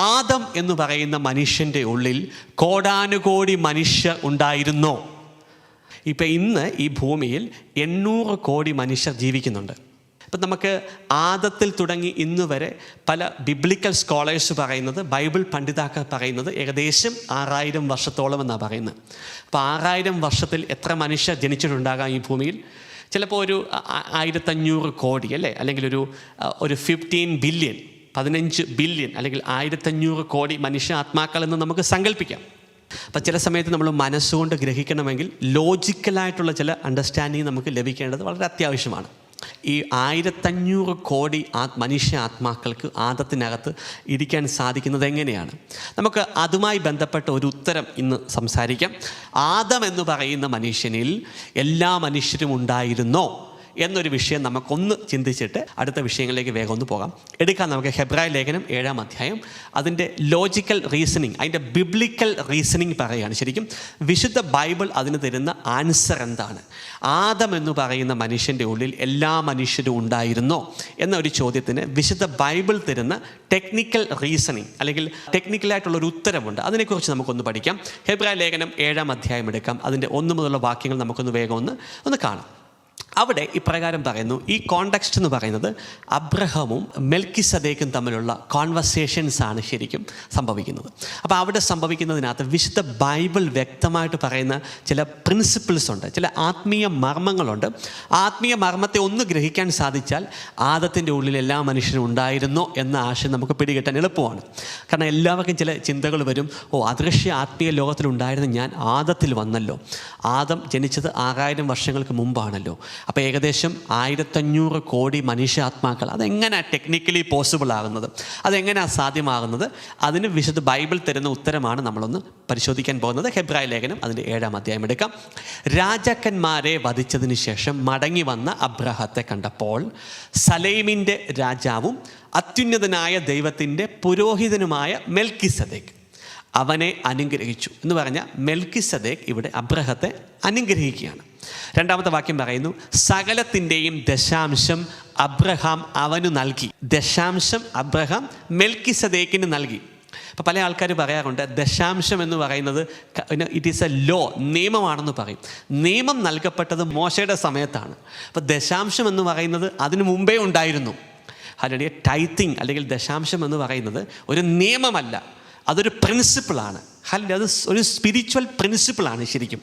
ആദം എന്ന് പറയുന്ന മനുഷ്യൻ്റെ ഉള്ളിൽ കോടാനുകോടി മനുഷ്യർ ഉണ്ടായിരുന്നോ? ഇപ്പം ഇന്ന് ഈ ഭൂമിയിൽ 800 കോടി മനുഷ്യർ ജീവിക്കുന്നുണ്ട്. ഇപ്പം നമുക്ക് ആദത്തിൽ തുടങ്ങി ഇന്ന് വരെ പല ബിബ്ലിക്കൽ സ്കോളേഴ്സ് പറയുന്നത്, ബൈബിൾ പണ്ഡിതാക്കൾ പറയുന്നത് ഏകദേശം 6000 വർഷത്തോളം എന്നാണ് പറയുന്നത്. അപ്പോൾ 6000 വർഷത്തിൽ എത്ര മനുഷ്യർ ജനിച്ചിട്ടുണ്ടാകാം ഈ ഭൂമിയിൽ? ചിലപ്പോൾ ഒരു 1500 കോടി അല്ലേ, അല്ലെങ്കിൽ ഒരു 15 ബില്യൺ, 15 ബില്യൺ അല്ലെങ്കിൽ 1500 കോടി മനുഷ്യ ആത്മാക്കളെന്ന് നമുക്ക് സങ്കല്പിക്കാം. അപ്പം ചില സമയത്ത് നമ്മൾ മനസ്സുകൊണ്ട് ഗ്രഹിക്കണമെങ്കിൽ ലോജിക്കലായിട്ടുള്ള ചില അണ്ടർസ്റ്റാൻഡിങ് നമുക്ക് ലഭിക്കേണ്ടത് വളരെ അത്യാവശ്യമാണ്. ഈ 1500 കോടി മനുഷ്യ ആത്മാക്കൾക്ക് ആദത്തിനകത്ത് ഇരിക്കാൻ സാധിക്കുന്നത് എങ്ങനെയാണ്? നമുക്ക് അതുമായി ബന്ധപ്പെട്ട ഒരു ഉത്തരം ഇന്ന് സംസാരിക്കാം. ആദം എന്ന് പറയുന്ന മനുഷ്യനിൽ എല്ലാ മനുഷ്യരും ഉണ്ടായിരുന്നോ എന്നൊരു വിഷയം നമുക്കൊന്ന് ചിന്തിച്ചിട്ട് അടുത്ത വിഷയങ്ങളിലേക്ക് വേഗം ഒന്ന് പോകാം. എടുക്കാം നമുക്ക് ഹെബ്രായ ലേഖനം 7-ാം അധ്യായം. അതിൻ്റെ ലോജിക്കൽ റീസണിങ്, അതിൻ്റെ ബിബ്ലിക്കൽ റീസണിങ് പറയുകയാണ്. ശരിക്കും വിശുദ്ധ ബൈബിൾ അതിന് തരുന്ന ആൻസർ എന്താണ്? ആദം എന്ന് പറയുന്ന മനുഷ്യൻ്റെ ഉള്ളിൽ എല്ലാ മനുഷ്യരും ഉണ്ടായിരുന്നോ എന്നൊരു ചോദ്യത്തിന് വിശുദ്ധ ബൈബിൾ തരുന്ന ടെക്നിക്കൽ റീസണിങ് അല്ലെങ്കിൽ ടെക്നിക്കലായിട്ടുള്ളൊരു ഉത്തരവുണ്ട്. അതിനെക്കുറിച്ച് നമുക്കൊന്ന് പഠിക്കാം. ഹെബ്രായ ലേഖനം 7-ാം അധ്യായം എടുക്കാം. അതിൻ്റെ 1 മുതലുള്ള വാക്യങ്ങൾ നമുക്കൊന്ന് വേഗം ഒന്ന് കാണാം. അവിടെ ഇപ്രകാരം പറയുന്നു. ഈ കോണ്ടെക്സ്റ്റ് എന്ന് പറയുന്നത് അബ്രഹാമും മെൽക്കിസദേക്കും തമ്മിലുള്ള കോൺവെർസേഷൻസാണ് ശരിക്കും സംഭവിക്കുന്നത്. അപ്പോൾ അവിടെ സംഭവിക്കുന്നതിനകത്ത് വിശുദ്ധ ബൈബിൾ വ്യക്തമായിട്ട് പറയുന്ന ചില പ്രിൻസിപ്പിൾസ് ഉണ്ട്, ചില ആത്മീയ മർമ്മങ്ങളുണ്ട്. ആത്മീയ മർമ്മത്തെ ഒന്ന് ഗ്രഹിക്കാൻ സാധിച്ചാൽ ആദത്തിൻ്റെ ഉള്ളിൽ എല്ലാ മനുഷ്യരും ഉണ്ടായിരുന്നോ എന്ന ആശയം നമുക്ക് പിടികിട്ടാൻ എളുപ്പമാണ്. കാരണം എല്ലാവർക്കും ചില ചിന്തകൾ വരും. അദൃശ്യ ആത്മീയ ലോകത്തിലുണ്ടായിരുന്ന ഞാൻ ആദത്തിൽ വന്നല്ലോ. ആദം ജനിച്ചത് 6000 വർഷങ്ങൾക്ക് മുമ്പാണല്ലോ. അപ്പോൾ ഏകദേശം 1500 കോടി മനുഷ്യാത്മാക്കൾ. അതെങ്ങനെയാണ് ടെക്നിക്കലി പോസിബിൾ ആകുന്നത്? അതെങ്ങനെയാണ് സാധ്യമാകുന്നത്? അതിന് വിശുദ്ധ ബൈബിൾ തരുന്ന ഉത്തരമാണ് നമ്മളൊന്ന് പരിശോധിക്കാൻ പോകുന്നത്. ഹെബ്രായ ലേഖനം അതിൻ്റെ 7-ാം അധ്യായം എടുക്കാം. രാജാക്കന്മാരെ വധിച്ചതിന് ശേഷം മടങ്ങി വന്ന അബ്രഹാത്തെ കണ്ടപ്പോൾ സലേമിൻ്റെ രാജാവും അത്യുന്നതനായ ദൈവത്തിൻ്റെ പുരോഹിതനുമായ മെൽക്കിസദേക്ക് അവനെ അനുഗ്രഹിച്ചു എന്ന് പറഞ്ഞാൽ മെൽക്കിസദേക്ക് ഇവിടെ അബ്രഹത്തെ അനുഗ്രഹിക്കുകയാണ്. 2-ാമത്തെ വാക്യം പറയുന്നു, സകലത്തിൻ്റെയും ദശാംശം അബ്രഹാം അവനു നൽകി. ദശാംശം അബ്രഹാം മെൽക്കിസദേക്കിന് നൽകി. അപ്പോൾ പല ആൾക്കാർ പറയാറുണ്ട് ദശാംശം എന്ന് പറയുന്നത് ഇറ്റ് ഈസ് എ ലോ, നിയമമാണെന്ന് പറയും. നിയമം നൽകപ്പെട്ടത് മോശയുടെ സമയത്താണ്. അപ്പോൾ ദശാംശം എന്ന് പറയുന്നത് അതിനു മുമ്പേ ഉണ്ടായിരുന്നു. അല്ലെങ്കിൽ ടൈത്തിങ് അല്ലെങ്കിൽ ദശാംശം എന്ന് പറയുന്നത് ഒരു നിയമമല്ല, അതൊരു പ്രിൻസിപ്പിളാണ്. അല്ലെങ്കിൽ അത് ഒരു സ്പിരിച്വൽ പ്രിൻസിപ്പിളാണ് ശരിക്കും.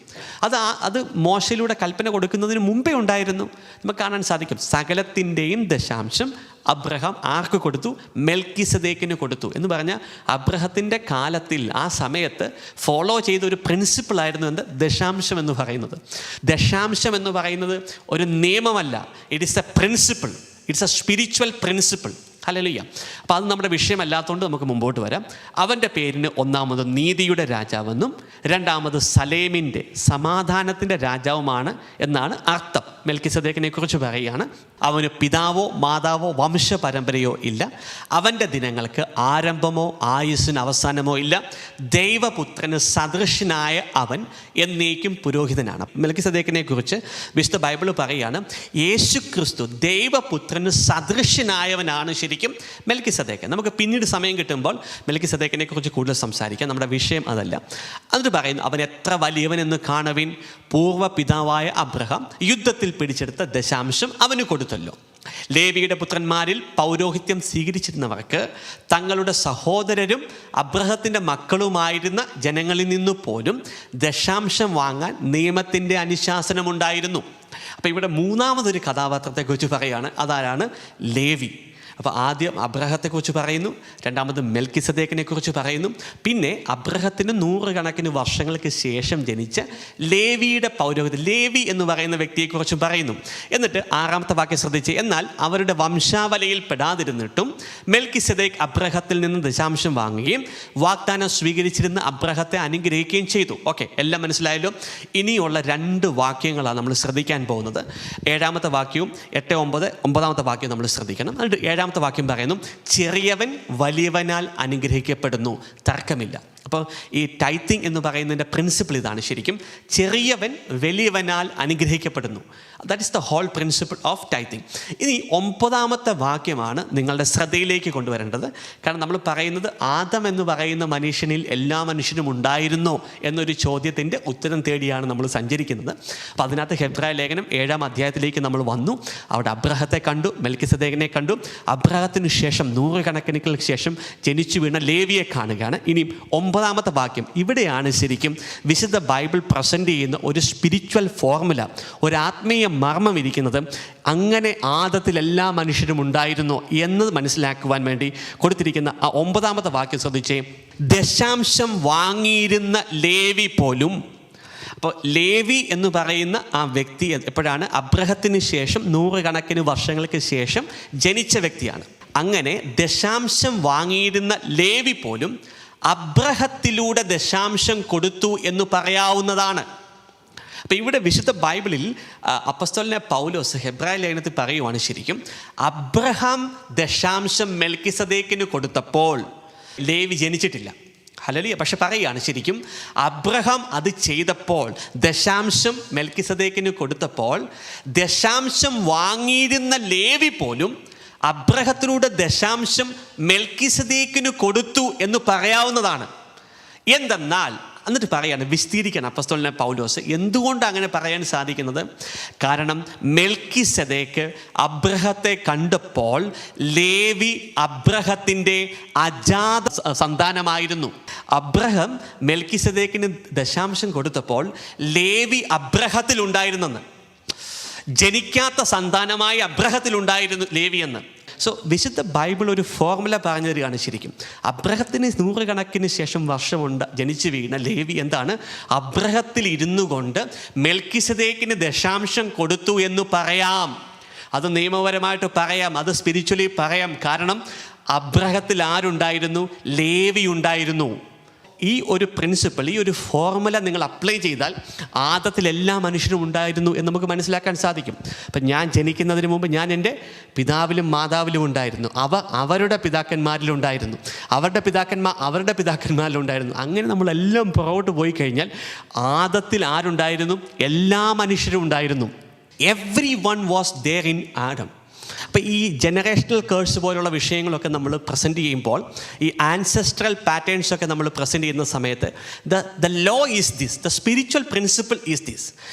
അത് മോശയിലൂടെ കൽപ്പന കൊടുക്കുന്നതിന് മുമ്പേ ഉണ്ടായിരുന്നു. നമുക്ക് കാണാൻ സാധിക്കും. സകലത്തിൻ്റെയും ദശാംശം അബ്രഹാം ആർക്ക് കൊടുത്തു? മെൽക്കിസദേക്കിന് കൊടുത്തു എന്ന് പറഞ്ഞാൽ അബ്രഹത്തിൻ്റെ കാലത്തിൽ ആ സമയത്ത് ഫോളോ ചെയ്ത ഒരു പ്രിൻസിപ്പിളായിരുന്നു ദശാംശം എന്ന് പറയുന്നത്. ദശാംശം എന്ന് പറയുന്നത് ഒരു നിയമമല്ല, it is a principle, it's a spiritual principle. Hallelujah. അപ്പോൾ അത് നമ്മുടെ വിഷയമല്ലാത്തതുകൊണ്ട് നമുക്ക് മുമ്പോട്ട് വരാം. അവൻ്റെ പേരിന് ഒന്നാമത് നീതിയുടെ രാജാവെന്നും 2-ാമത് സലേമിൻ്റെ സമാധാനത്തിൻ്റെ രാജാവുമാണ് എന്നാണ് അർത്ഥം. മെൽക്കിസദേക്കിനെ കുറിച്ച് പറയുകയാണ്. അവന് പിതാവോ മാതാവോ വംശപരമ്പരയോ ഇല്ല. അവൻ്റെ ദിനങ്ങൾക്ക് ആരംഭമോ ആയുസ്സിന് അവസാനമോ ഇല്ല. ദൈവപുത്രന് സദൃശനായ അവൻ എന്നേക്കും പുരോഹിതനാണ്. മെൽക്കിസദേക്കിനെ കുറിച്ച് വിശുദ്ധ ബൈബിൾ പറയുകയാണ്, യേശു ക്രിസ്തു ദൈവപുത്രന് സദൃശനായവനാണ് ശരിക്കും മെൽക്കിസദേക്ക്. നമുക്ക് പിന്നീട് സമയം കിട്ടുമ്പോൾ മെൽക്കിസദേക്കിനെ കുറിച്ച് കൂടുതൽ സംസാരിക്കാം. നമ്മുടെ വിഷയം അതല്ല. എന്നിട്ട് പറയുന്നു, അവൻ എത്ര വലിയവനെന്ന് കാണുവിൻ. പൂർവ്വ പിതാവായ അബ്രഹാം യുദ്ധത്തിൽ പിടിച്ചെടുത്ത ദശാംശം അവന് കൊടുത്തല്ലോ. ലേവിയുടെ പുത്രന്മാരിൽ പൗരോഹിത്യം സ്വീകരിച്ചിരുന്നവർക്ക് തങ്ങളുടെ സഹോദരരും അബ്രഹത്തിൻ്റെ മക്കളുമായിരുന്ന ജനങ്ങളിൽ നിന്നു പോലും ദശാംശം വാങ്ങാൻ നിയമത്തിൻ്റെ അനുശാസനമുണ്ടായിരുന്നു. അപ്പോൾ ഇവിടെ 3-ാമതൊരു കഥാപാത്രത്തെക്കുറിച്ച് പറയുകയാണ്. അതാരാണ്? ലേവി. അപ്പോൾ ആദ്യം അബ്രഹത്തെക്കുറിച്ച് പറയുന്നു, 2-ാമത് മെൽക്കിസദേക്കിനെ കുറിച്ച് പറയുന്നു, പിന്നെ അബ്രഹത്തിന് 100 കണക്കിന് വർഷങ്ങൾക്ക് ശേഷം ജനിച്ച ലേവിയുടെ പൗരോഹിത്യം, ലേവി എന്ന് പറയുന്ന വ്യക്തിയെക്കുറിച്ചും പറയുന്നു. എന്നിട്ട് 6-ാമത്തെ വാക്യം ശ്രദ്ധിച്ച്, എന്നാൽ അവരുടെ വംശാവലിയിൽ പെടാതിരുന്നിട്ടും മെൽക്കിസദേക്ക് അബ്രഹത്തിൽ നിന്ന് ദശാംശം വാങ്ങുകയും വാഗ്ദാനം സ്വീകരിച്ചിരുന്ന അബ്രഹത്തെ അനുഗ്രഹിക്കുകയും ചെയ്തു. ഓക്കെ, എല്ലാം മനസ്സിലായല്ലോ. ഇനിയുള്ള 2 വാക്യങ്ങളാണ് നമ്മൾ ശ്രദ്ധിക്കാൻ പോകുന്നത്. 7-ാമത്തെ വാക്യവും 8, 9, 9-ാമത്തെ വാക്യവും നമ്മൾ ശ്രദ്ധിക്കണം. എന്നിട്ട് 7-ാമത്തെ വാക്യം പറയുന്നു, ചെറിയവൻ വലിയവനാൽ അനുഗ്രഹിക്കപ്പെടുന്നു. തർക്കമില്ല. അപ്പോൾ ഈ ടൈത്തിങ് എന്ന് പറയുന്നതിൻ്റെ പ്രിൻസിപ്പിൾ ഇതാണ് ശരിക്കും. ചെറിയവൻ വലിയവനാൽ അനുഗ്രഹിക്കപ്പെടുന്നു. That is the whole principle of tithing. ഇനി 9ാമത്തെ വാക്യമാണ് നിങ്ങളുടെ ശ്രദ്ധയിലേക്ക് കൊണ്ടുവരേണ്ടത്. കാരണം നമ്മൾ പറയുന്നത് ആദം എന്ന് പറയുന്ന മനുഷ്യനിൽ എല്ലാ മനുഷ്യനും ഉണ്ടായിരുന്നോ എന്നൊരു ചോദ്യത്തിൻ്റെ ഉത്തരം തേടിയാണ് നമ്മൾ സഞ്ചരിക്കുന്നത്. അപ്പോൾ അതിനകത്ത് ഹെബ്രായ ലേഖനം 7-ാം അധ്യായത്തിലേക്ക് നമ്മൾ വന്നു. അവിടെ അബ്രഹത്തെ കണ്ടു, മെൽക്കിസദേക്കിനെ കണ്ടു. അബ്രഹത്തിന് ശേഷം 100 കണക്കിന് ശേഷം ജനിച്ചു വീണ ലേവിയെ കാണുകയാണ്. ഇനി 9ാമത്തെ വാക്യം, ഇവിടെയാണ് ശരിക്കും വിശുദ്ധ ബൈബിൾ പ്രസൻറ്റ് ചെയ്യുന്ന ഒരു സ്പിരിച്വൽ ഫോർമുല, ഒരു ആത്മീയ മർമ്മം ഇരിക്കുന്നത്. അങ്ങനെ ആദത്തിൽ എല്ലാ മനുഷ്യരും ഉണ്ടായിരുന്നോ എന്നത് മനസ്സിലാക്കുവാൻ വേണ്ടി കൊടുത്തിരിക്കുന്ന ആ 9ാമത്തെ വാക്യം ശ്രദ്ധിച്ചേ. ദശാംശം വാങ്ങിയിരുന്ന ലേവി പോലും. അപ്പോൾ ലേവി എന്ന് പറയുന്ന ആ വ്യക്തി എപ്പോഴാണ്? അബ്രഹത്തിന് ശേഷം 100 കണക്കിന് വർഷങ്ങൾക്ക് ശേഷം ജനിച്ച വ്യക്തിയാണ്. അങ്ങനെ ദശാംശം വാങ്ങിയിരുന്ന ലേവി പോലും അബ്രഹത്തിലൂടെ ദശാംശം കൊടുത്തു എന്ന് പറയാവുന്നതാണ്. അപ്പോൾ ഇവിടെ വിശുദ്ധ ബൈബിളിൽ അപ്പസ്തോലനായ പൗലോസ് ഹെബ്രായ ലേഖനത്തിൽ പറയുവാണ് ശരിക്കും അബ്രഹാം ദശാംശം മെൽക്കിസദേക്കിന് കൊടുത്തപ്പോൾ ലേവി ജനിച്ചിട്ടില്ല. ഹല്ലേലൂയ. പക്ഷെ പറയുകയാണ് ശരിക്കും അബ്രഹാം അത് ചെയ്തപ്പോൾ, ദശാംശം മെൽക്കിസദേക്കിന് കൊടുത്തപ്പോൾ ദശാംശം വാങ്ങിയിരുന്ന ലേവി പോലും അബ്രഹത്തിലൂടെ ദശാംശം മെൽക്കിസദേക്കിന് കൊടുത്തു എന്ന് പറയാവുന്നതാണ്. എന്തെന്നാൽ എന്നിട്ട് പറയാണ്, വിസ്തീരിക്കണം അപ്പസ്തോലനായ പൗലോസ് എന്തുകൊണ്ട് അങ്ങനെ പറയാൻ സാധിക്കുന്നത്. കാരണം മെൽക്കിസദേക്ക് അബ്രഹത്തെ കണ്ടപ്പോൾ ലേവി അബ്രഹത്തിൻ്റെ അജാത സന്താനമായിരുന്നു. അബ്രഹാം മെൽക്കിസദേക്കിന് ദശാംശം കൊടുത്തപ്പോൾ ലേവി അബ്രഹത്തിലുണ്ടായിരുന്നെന്ന്, ജനിക്കാത്ത സന്താനമായി അബ്രഹത്തിലുണ്ടായിരുന്നു ലേവി എന്ന്. സോ വിശുദ്ധ ബൈബിൾ ഒരു ഫോർമുല പറഞ്ഞു തരികയാണ് ശരിക്കും. അബ്രഹത്തിന് 100 കണക്കിന് ശേഷം വർഷമുണ്ട് ജനിച്ചു വീണ ലേവി എന്താണ്? അബ്രഹത്തിൽ ഇരുന്നു കൊണ്ട് മെൽക്കിസദേക്കിന് ദശാംശം കൊടുത്തു എന്ന് പറയാം. അത് നിയമപരമായിട്ട് പറയാം, അത് സ്പിരിച്വലി പറയാം. കാരണം അബ്രഹത്തിൽ ആരുണ്ടായിരുന്നു? ലേവി ഉണ്ടായിരുന്നു. ഈ ഒരു പ്രിൻസിപ്പിൾ, ഈ ഒരു ഫോർമുല നിങ്ങൾ അപ്ലൈ ചെയ്താൽ ആദത്തിൽ എല്ലാ മനുഷ്യരും ഉണ്ടായിരുന്നു എന്ന് നമുക്ക് മനസ്സിലാക്കാൻ സാധിക്കും. അപ്പം ഞാൻ ജനിക്കുന്നതിന് മുമ്പ് ഞാൻ എൻ്റെ പിതാവിലും മാതാവിലും ഉണ്ടായിരുന്നു. അവരുടെ പിതാക്കന്മാരിലുണ്ടായിരുന്നു. അവരുടെ പിതാക്കന്മാർ അവരുടെ പിതാക്കന്മാരിലുണ്ടായിരുന്നു. അങ്ങനെ നമ്മളെല്ലാം പുറകോട്ട് പോയി കഴിഞ്ഞാൽ ആദത്തിൽ ആരുണ്ടായിരുന്നു? എല്ലാ മനുഷ്യരും ഉണ്ടായിരുന്നു. Every one was there in Adam. അപ്പോൾ ഈ ജനറേഷണൽ കേഴ്സ് പോലുള്ള വിഷയങ്ങളൊക്കെ നമ്മൾ പ്രസൻറ്റ് ചെയ്യുമ്പോൾ, ഈ ആൻസെസ്ട്രൽ പാറ്റേൺസൊക്കെ നമ്മൾ പ്രസൻറ്റ് ചെയ്യുന്ന സമയത്ത് the law is this, the spiritual principle is this.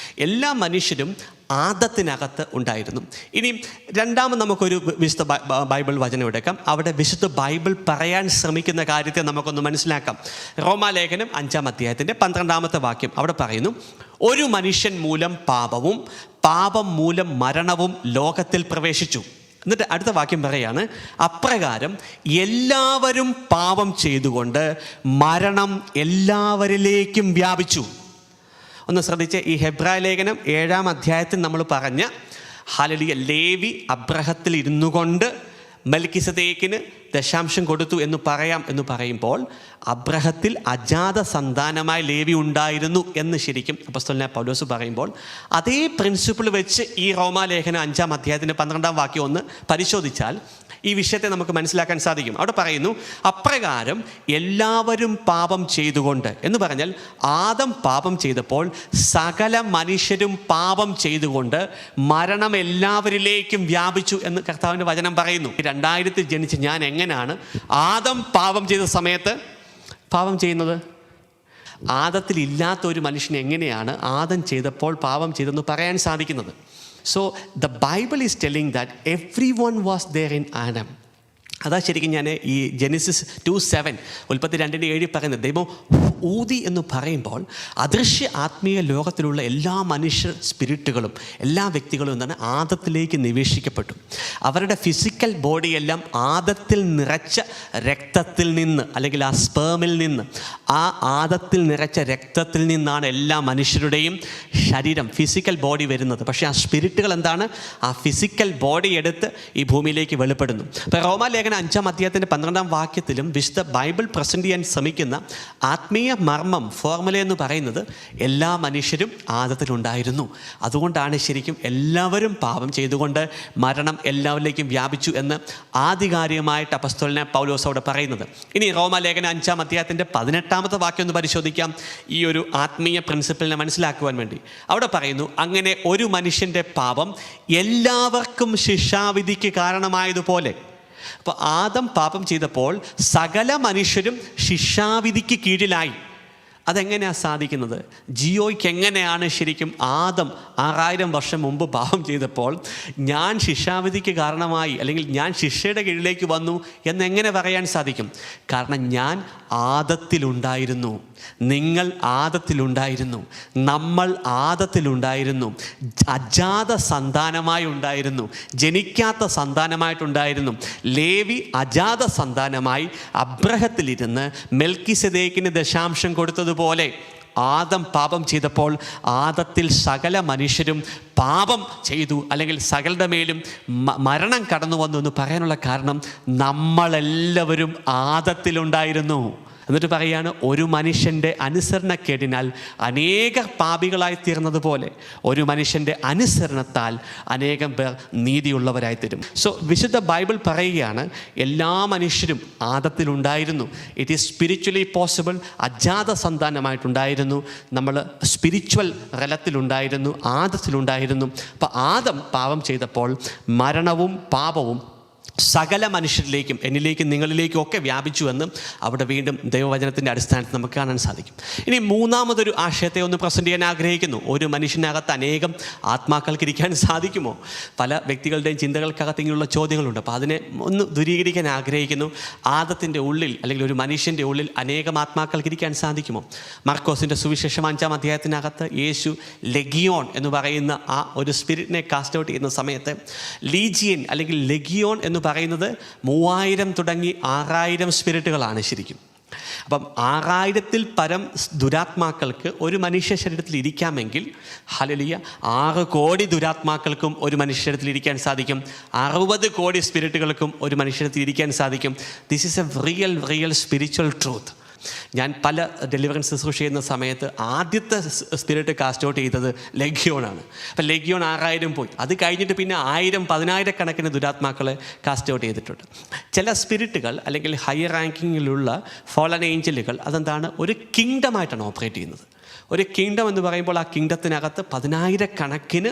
എല്ലാ മനുഷ്യരും ആദത്തിനകത്ത് ഉണ്ടായിരുന്നു. ഇനി രണ്ടാമത് നമുക്കൊരു വിശുദ്ധ ബൈബിൾ വചനം എടുക്കാം. അവിടെ വിശുദ്ധ ബൈബിൾ പറയാൻ ശ്രമിക്കുന്ന കാര്യത്തെ നമുക്കൊന്ന് മനസ്സിലാക്കാം. റോമാലേഖനം 5-ാം അധ്യായത്തിൻ്റെ 12-ാമത്തെ വാക്യം അവിടെ പറയുന്നു, ഒരു മനുഷ്യൻ മൂലം പാപവും പാപം മൂലം മരണവും ലോകത്തിൽ പ്രവേശിച്ചു. എന്നിട്ട് അടുത്ത വാക്യം പറയാണ്, അപ്രകാരം എല്ലാവരും പാപം ചെയ്തുകൊണ്ട് മരണം എല്ലാവരിലേക്കും വ്യാപിച്ചു. ഒന്ന് ശ്രദ്ധിച്ച്, ഈ ഹെബ്രായ ലേഖനം 7-ാം അധ്യായത്തിൽ നമ്മൾ പറഞ്ഞ ഹല്ലേലൂയ, ലേവി അബ്രഹത്തിൽ ഇരുന്നു കൊണ്ട് മെൽക്കിസദേക്കിന് ദശാംശം കൊടുത്തു എന്ന് പറയാം എന്ന് പറയുമ്പോൾ അബ്രഹത്തിൽ അജാത സന്താനമായി ലേവി ഉണ്ടായിരുന്നു എന്ന് ശരിക്കും അപ്പോസ്തലനായ പൗലോസ് പറയുമ്പോൾ അതേ പ്രിൻസിപ്പിൾ വെച്ച് ഈ റോമാലേഖനം 5-ാം അധ്യായത്തിൻ്റെ 12-ാം വാക്യം ഒന്ന് പരിശോധിച്ചാൽ ഈ വിഷയത്തെ നമുക്ക് മനസ്സിലാക്കാൻ സാധിക്കും. അവിടെ പറയുന്നു, അപ്രകാരം എല്ലാവരും പാപം ചെയ്തുകൊണ്ട് എന്ന് പറഞ്ഞാൽ ആദം പാപം ചെയ്തപ്പോൾ സകല മനുഷ്യരും പാപം ചെയ്തുകൊണ്ട് മരണം എല്ലാവരിലേക്കും വ്യാപിച്ചു എന്ന് കർത്താവിൻ്റെ വചനം പറയുന്നു. 2000 ജനിച്ച് ഞാൻ എങ്ങനെയാണ് ആദം പാപം ചെയ്ത സമയത്ത് പാപം ചെയ്യുന്നത്? ആദത്തിൽ ഇല്ലാത്ത ഒരു മനുഷ്യന് എങ്ങനെയാണ് ആദം ചെയ്തപ്പോൾ പാപം ചെയ്തെന്ന് പറയാൻ സാധിക്കുന്നത്? So the Bible is telling that everyone was there in Adam. അതാ ശരിക്കും ഞാൻ ഈ ജെനിസിസ് 2:7 ഉൽപ്പത്തി 2:7 പറയുന്നത്, ദൈവം ഊതി എന്ന് പറയുമ്പോൾ അദൃശ്യ ആത്മീയ ലോകത്തിലുള്ള എല്ലാ മനുഷ്യ സ്പിരിറ്റുകളും എല്ലാ വ്യക്തികളും എന്താണ് ആദത്തിലേക്ക് നിവേശിക്കപ്പെട്ടു. അവരുടെ ഫിസിക്കൽ ബോഡിയെല്ലാം ആദത്തിൽ നിറച്ച രക്തത്തിൽ നിന്ന്, അല്ലെങ്കിൽ ആ സ്പേമിൽ നിന്ന്, ആ ആദത്തിൽ നിറച്ച രക്തത്തിൽ നിന്നാണ് എല്ലാ മനുഷ്യരുടെയും ശരീരം, ഫിസിക്കൽ ബോഡി വരുന്നത്. പക്ഷേ ആ സ്പിരിറ്റുകൾ എന്താണ്? ആ ഫിസിക്കൽ ബോഡി എടുത്ത് ഈ ഭൂമിയിലേക്ക് വെളിപ്പെടുന്നു. ഇപ്പോൾ റോമാലേഖനം റോമാലേഖനം 5-ാം അധ്യായത്തിൻ്റെ 12-ാം വാക്യത്തിലും വിശുദ്ധ ബൈബിൾ പ്രസൻറ്റ് ചെയ്യാൻ ശ്രമിക്കുന്ന ആത്മീയ മർമ്മം ഫോർമുല എന്ന് പറയുന്നത് എല്ലാ മനുഷ്യരും ആദത്തിലുണ്ടായിരുന്നു. അതുകൊണ്ടാണ് ശരിക്കും എല്ലാവരും പാപം ചെയ്തുകൊണ്ട് മരണം എല്ലാവരിലേക്കും വ്യാപിച്ചു എന്ന് ആധികാരികമായിട്ട് അപ്പസ്തോലനായ പൗലോസ് അവിടെ പറയുന്നത്. ഇനി റോമാലേഖനം 5-ാം അധ്യായത്തിൻ്റെ 18-ാമത്തെ വാക്യം ഒന്ന് പരിശോധിക്കാം, ഈ ഒരു ആത്മീയ പ്രിൻസിപ്പിളിനെ മനസ്സിലാക്കുവാൻ വേണ്ടി. അവിടെ പറയുന്നു, അങ്ങനെ ഒരു മനുഷ്യൻ്റെ പാപം എല്ലാവർക്കും ശിക്ഷാവിധിക്ക് കാരണമായതുപോലെ. അപ്പോൾ ആദം പാപം ചെയ്തപ്പോൾ സകല മനുഷ്യരും ശിക്ഷാവിധിക്ക് കീഴിലായി. അതെങ്ങനെയാണ് സാധിക്കുന്നത്? ജിയോയ്ക്ക് എങ്ങനെയാണ് ശരിക്കും ആദം 6000 വർഷം മുമ്പ് പാപം ചെയ്തപ്പോൾ ഞാൻ ശിക്ഷാവിധിക്ക് കാരണമായി, അല്ലെങ്കിൽ ഞാൻ ശിക്ഷയുടെ കീഴിലേക്ക് വന്നു എന്നെങ്ങനെ പറയാൻ സാധിക്കും? കാരണം ഞാൻ ആദത്തിലുണ്ടായിരുന്നു, നിങ്ങൾ ആദത്തിലുണ്ടായിരുന്നു, നമ്മൾ ആദത്തിലുണ്ടായിരുന്നു, അജാത സന്താനമായി ഉണ്ടായിരുന്നു, ജനിക്കാത്ത സന്താനമായിട്ടുണ്ടായിരുന്നു. ലേവി അജാത സന്താനമായി അബ്രഹത്തിലിരുന്ന് മെൽക്കിസെദേക്കിന് ദശാംശം കൊടുത്തതുപോലെ ആദം പാപം ചെയ്തപ്പോൾ ആദത്തിൽ സകല മനുഷ്യരും പാപം ചെയ്തു, അല്ലെങ്കിൽ സകലരുടെ മേലും മരണം കടന്നു വന്നു എന്ന് പറയാനുള്ള കാരണം നമ്മളെല്ലാവരും ആദത്തിലുണ്ടായിരുന്നു. എന്നിട്ട് പറയാണ്, ഒരു മനുഷ്യൻ്റെ അനുസരണക്കേടിനാൽ അനേക പാപികളായി തീർന്നതുപോലെ ഒരു മനുഷ്യൻ്റെ അനുസരണത്താൽ അനേകം പേർ നീതിയുള്ളവരായിത്തീരും. സോ വിശുദ്ധ ബൈബിൾ പറയുകയാണ്, എല്ലാ മനുഷ്യരും ആദത്തിലുണ്ടായിരുന്നു. It is spiritually possible. അജാത സന്താനമായിട്ടുണ്ടായിരുന്നു, നമ്മൾ സ്പിരിച്വൽ റലത്തിലുണ്ടായിരുന്നു, ആദത്തിലുണ്ടായിരുന്നു. അപ്പോൾ ആദം പാപം ചെയ്തപ്പോൾ മരണവും പാപവും സകല മനുഷ്യരിലേക്കും, എന്നിലേക്കും നിങ്ങളിലേക്കും ഒക്കെ വ്യാപിച്ചു എന്ന് അവിടെ വീണ്ടും ദൈവവചനത്തിൻ്റെ അടിസ്ഥാനത്തിൽ നമുക്ക് കാണാൻ സാധിക്കും. ഇനി മൂന്നാമതൊരു ആശയത്തെ ഒന്ന് പ്രസൻറ്റ് ചെയ്യാൻ ആഗ്രഹിക്കുന്നു. ഒരു മനുഷ്യനകത്ത് അനേകം ആത്മാക്കൾക്ക് ഇരിക്കാൻ സാധിക്കുമോ? പല വ്യക്തികളുടെയും ചിന്തകൾക്കകത്ത് ഇങ്ങനെയുള്ള ചോദ്യങ്ങളുണ്ട്. അപ്പോൾ അതിനെ ഒന്ന് ദൂരീകരിക്കാൻ ആഗ്രഹിക്കുന്നു. ആദത്തിൻ്റെ ഉള്ളിൽ, അല്ലെങ്കിൽ ഒരു മനുഷ്യൻ്റെ ഉള്ളിൽ അനേകം ആത്മാക്കൾക്ക് ഇരിക്കാൻ സാധിക്കുമോ? മർക്കോസിൻ്റെ സുവിശേഷം 5-ാം അധ്യായത്തിനകത്ത് യേശു ലെഗിയോൺ എന്ന് പറയുന്ന ആ ഒരു സ്പിരിറ്റിനെ കാസ്റ്റ് ഔട്ട് ചെയ്യുന്ന സമയത്ത് ലീജിയൻ അല്ലെങ്കിൽ ലെഗിയോൺ എന്ന് പറയുന്നത് 3000 തുടങ്ങി 6000 സ്പിരിറ്റുകളാണ് ശരിക്കും. അപ്പം 6000-ൽ പരം ദുരാത്മാക്കൾക്ക് ഒരു മനുഷ്യ ശരീരത്തിൽ ഇരിക്കാമെങ്കിൽ, ഹല്ലേലൂയ, 6 കോടി ദുരാത്മാക്കൾക്കും ഒരു മനുഷ്യ ശരീരത്തിൽ ഇരിക്കാൻ സാധിക്കും. 60 കോടി സ്പിരിറ്റുകൾക്കും ഒരു മനുഷ്യ ശരീരത്തിൽ ഇരിക്കാൻ സാധിക്കും. This is A real spiritual truth. ഞാൻ പല ഡെലിവറൻസ് ശുശ്രൂഷ ചെയ്യുന്ന സമയത്ത് ആദ്യത്തെ സ്പിരിറ്റ് കാസ്റ്റ് ഔട്ട് ചെയ്തത് ലെഗിയോണാണ്. അപ്പം ലെഗിയോൺ 6000 പോയി. അത് കഴിഞ്ഞിട്ട് പിന്നെ 1000, 10,000 കണക്കിന് ദുരാത്മാക്കളെ കാസ്റ്റ് ഔട്ട് ചെയ്തിട്ടുണ്ട്. ചില സ്പിരിറ്റുകൾ അല്ലെങ്കിൽ ഹയർ റാങ്കിങ്ങിലുള്ള ഫോളൻ ഏഞ്ചലുകൾ അതെന്താണ്, ഒരു കിങ്ഡമായിട്ടാണ് ഓപ്പറേറ്റ് ചെയ്യുന്നത്. ഒരു കിങ്ഡം എന്ന് പറയുമ്പോൾ ആ കിങ്ഡത്തിനകത്ത് 10,000 കണക്കിന്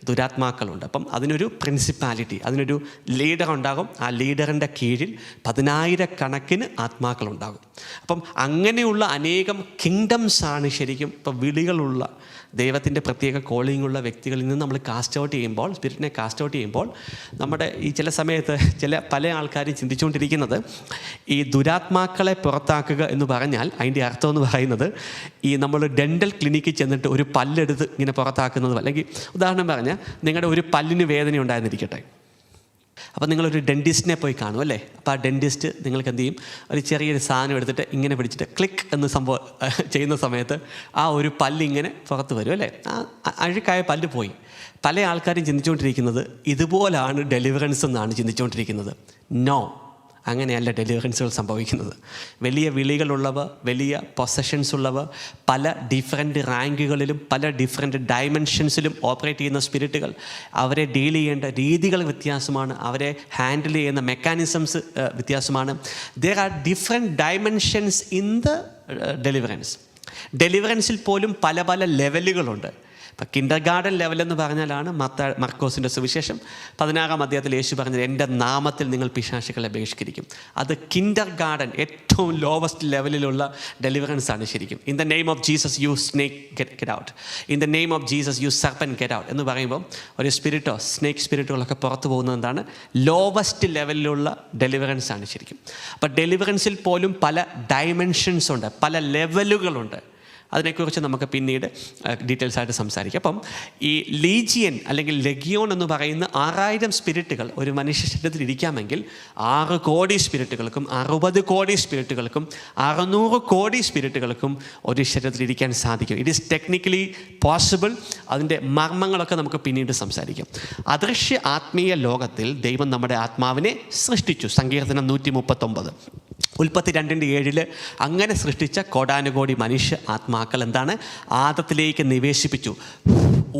ദുരാത്മാക്കളുണ്ട്. അപ്പം അതിനൊരു പ്രിൻസിപ്പാലിറ്റി, അതിനൊരു ലീഡർ ഉണ്ടാകും. ആ ലീഡറിൻ്റെ കീഴിൽ 10,000 കണക്കിന് ആത്മാക്കളുണ്ടാകും. അപ്പം അങ്ങനെയുള്ള അനേകം കിങ്ഡംസാണ് ശരിക്കും ഇപ്പം വിളികളുള്ള, ദൈവത്തിൻ്റെ പ്രത്യേക കോളിങ്ങുള്ള വ്യക്തികളിൽ നിന്ന് നമ്മൾ കാസ്റ്റ് ഔട്ട് ചെയ്യുമ്പോൾ, സ്പിരിറ്റിനെ കാസ്റ്റ് ഔട്ട് ചെയ്യുമ്പോൾ, നമ്മുടെ ഈ ചില സമയത്ത് പല ആൾക്കാരും ചിന്തിച്ചുകൊണ്ടിരിക്കുന്നത് ഈ ദുരാത്മാക്കളെ പുറത്താക്കുക എന്ന് പറഞ്ഞാൽ അതിൻ്റെ അർത്ഥം എന്ന് പറയുന്നത് ഈ നമ്മൾ ഡെൻ്റൽ ക്ലിനിക്കിൽ ചെന്നിട്ട് ഒരു പല്ലെടുത്ത് ഇങ്ങനെ പുറത്താക്കുന്നതും, അല്ലെങ്കിൽ ഉദാഹരണം പറഞ്ഞാൽ നിങ്ങളുടെ ഒരു പല്ലിന് വേദന ഉണ്ടായിരുന്നിരിക്കട്ടെ, അപ്പോൾ നിങ്ങളൊരു ഡെൻറ്റിസ്റ്റിനെ പോയി കാണും അല്ലേ. അപ്പോൾ ആ ഡെൻറ്റിസ്റ്റ് നിങ്ങൾക്ക് എന്ത് ചെയ്യും, ഒരു ചെറിയൊരു സാധനം എടുത്തിട്ട് ഇങ്ങനെ പിടിച്ചിട്ട് ക്ലിക്ക് എന്ന് സംഭവം ചെയ്യുന്ന സമയത്ത് ആ ഒരു പല്ലിങ്ങനെ പുറത്ത് വരും അല്ലേ. ആ അഴുക്കായ പല്ല് പോയി. പല ആൾക്കാരും ചിന്തിച്ചുകൊണ്ടിരിക്കുന്നത് ഇതുപോലാണ് ഡെലിവറൻസ് എന്നാണ് ചിന്തിച്ചുകൊണ്ടിരിക്കുന്നത്. നോ, അങ്ങനെയല്ല ഡെലിവറൻസുകൾ സംഭവിക്കുന്നത്. വലിയ വിളികളുള്ളവർ, വലിയ പൊസഷൻസ് ഉള്ളവർ, പല ഡിഫറെൻറ്റ് റാങ്കുകളിലും പല ഡിഫറെൻറ്റ് ഡയമെൻഷൻസിലും ഓപ്പറേറ്റ് ചെയ്യുന്ന സ്പിരിറ്റുകൾ, അവരെ ഡീൽ ചെയ്യേണ്ട രീതികൾ വ്യത്യാസമാണ്, അവരെ ഹാൻഡിൽ ചെയ്യുന്ന മെക്കാനിസംസ് വ്യത്യാസമാണ്. There are different dimensions in the deliverance. ഡെലിവറൻസിൽ പോലും പല പല ലെവലുകളുണ്ട്. ഇപ്പം കിൻഡർ ഗാർഡൻ ലെവലെന്ന് പറഞ്ഞാലാണ് മർക്കോസിൻ്റെ സുവിശേഷം 16-ാം അധ്യായത്തിൽ യേശു പറഞ്ഞത്, എൻ്റെ നാമത്തിൽ നിങ്ങൾ പിശാചുക്കളെ ബഹിഷ്കരിക്കും. അത് കിൻഡർ ഗാർഡൻ, ഏറ്റവും ലോവസ്റ്റ് ലെവലിലുള്ള ഡെലിവറൻസ് ആണ് ശരിക്കും. In the name of Jesus you snake get out, in the name of Jesus you serpent get out എന്ന് പറയുമ്പോൾ ഒരു സ്പിരിറ്റോ സ്നേക്ക് സ്പിരിറ്റുകളൊക്കെ പുറത്തു പോകുന്നത് എന്താണ്, ലോവസ്റ്റ് ലെവലിലുള്ള ഡെലിവറൻസ് ആണ് ശരിക്കും. അപ്പോൾ ഡെലിവറൻസിൽ പോലും പല ഡയമെൻഷൻസ് ഉണ്ട്, പല ലെവലുകളുണ്ട്. അതിനെക്കുറിച്ച് നമുക്ക് പിന്നീട് ഡീറ്റെയിൽസ് ആയിട്ട് സംസാരിക്കാം. അപ്പം ഈ ലീജിയൻ അല്ലെങ്കിൽ ലെഗിയോൺ എന്ന് പറയുന്ന 6000 സ്പിരിറ്റുകൾ ഒരു മനുഷ്യ ശരീരത്തിൽ ഇരിക്കാമെങ്കിൽ 6 കോടി സ്പിരിറ്റുകൾക്കും 60 കോടി സ്പിരിറ്റുകൾക്കും 600 കോടി സ്പിരിറ്റുകൾക്കും ഒരു ശരീരത്തിൽ ഇരിക്കാൻ സാധിക്കും. It is technically possible. അതിൻ്റെ മർമ്മങ്ങളൊക്കെ നമുക്ക് പിന്നീട് സംസാരിക്കാം. അദൃശ്യ ആത്മീയ ലോകത്തിൽ ദൈവം നമ്മുടെ ആത്മാവിനെ സൃഷ്ടിച്ചു. സങ്കീർത്തനം 139 ഉൽപ്പത്തി 2:7 അങ്ങനെ സൃഷ്ടിച്ച കോടാനുകോടി മനുഷ്യ ആത്മാക്കൾ എന്താണ്? ആദത്തിലേക്ക് നിവേശിപ്പിച്ചു.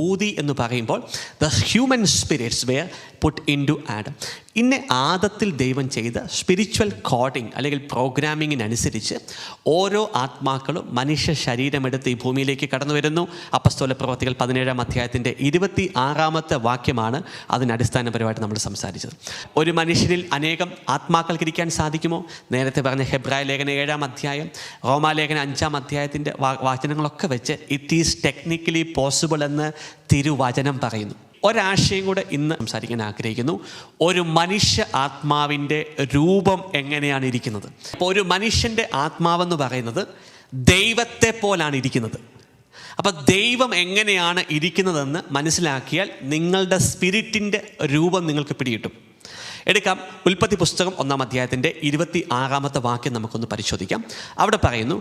ഊതി എന്ന് പറയുമ്പോൾ the human spirits were put in to Adam. ഇന്ന് ആദത്തിൽ ദൈവം ചെയ്ത സ്പിരിച്വൽ കോഡിങ് അല്ലെങ്കിൽ പ്രോഗ്രാമിങ്ങിനനുസരിച്ച് ഓരോ ആത്മാക്കളും മനുഷ്യ ശരീരമെടുത്ത് ഈ ഭൂമിയിലേക്ക് കടന്നു വരുന്നു. അപ്പസ്തോല പ്രവർത്തികൾ 17-ാം അധ്യായത്തിൻ്റെ 26-ാമത്തെ വാക്യമാണ് അതിനടിസ്ഥാനപരമായിട്ട് നമ്മൾ സംസാരിച്ചത്. ഒരു മനുഷ്യനിൽ അനേകം ആത്മാക്കൾക്കിരിക്കാൻ സാധിക്കുമോ? നേരത്തെ പറഞ്ഞ ഹെബ്രായ ലേഖനം 7-ാം അധ്യായം, റോമാലേഖനം 5-ാം അധ്യായത്തിൻ്റെ വചനങ്ങളൊക്കെ വെച്ച് ഇറ്റ് ഈസ് ടെക്നിക്കലി പോസിബിൾ എന്ന് തിരുവചനം പറയുന്നു. ഒരാശയം കൂടെ ഇന്ന് സംസാരിക്കാൻ ആഗ്രഹിക്കുന്നു. ഒരു മനുഷ്യ ആത്മാവിൻ്റെ രൂപം എങ്ങനെയാണ് ഇരിക്കുന്നത്? അപ്പോൾ ഒരു മനുഷ്യൻ്റെ ആത്മാവെന്ന് പറയുന്നത് ദൈവത്തെ പോലാണ് ഇരിക്കുന്നത്. അപ്പോൾ ദൈവം എങ്ങനെയാണ് ഇരിക്കുന്നതെന്ന് മനസ്സിലാക്കിയാൽ നിങ്ങളുടെ സ്പിരിറ്റിൻ്റെ രൂപം നിങ്ങൾക്ക് പിടികിട്ടും. എടുക്കാം, ഉൽപ്പത്തി പുസ്തകം 1-ാം അധ്യായത്തിൻ്റെ 26-ാമത്തെ വാക്യം നമുക്കൊന്ന് പരിശോധിക്കാം. അവിടെ പറയുന്നു,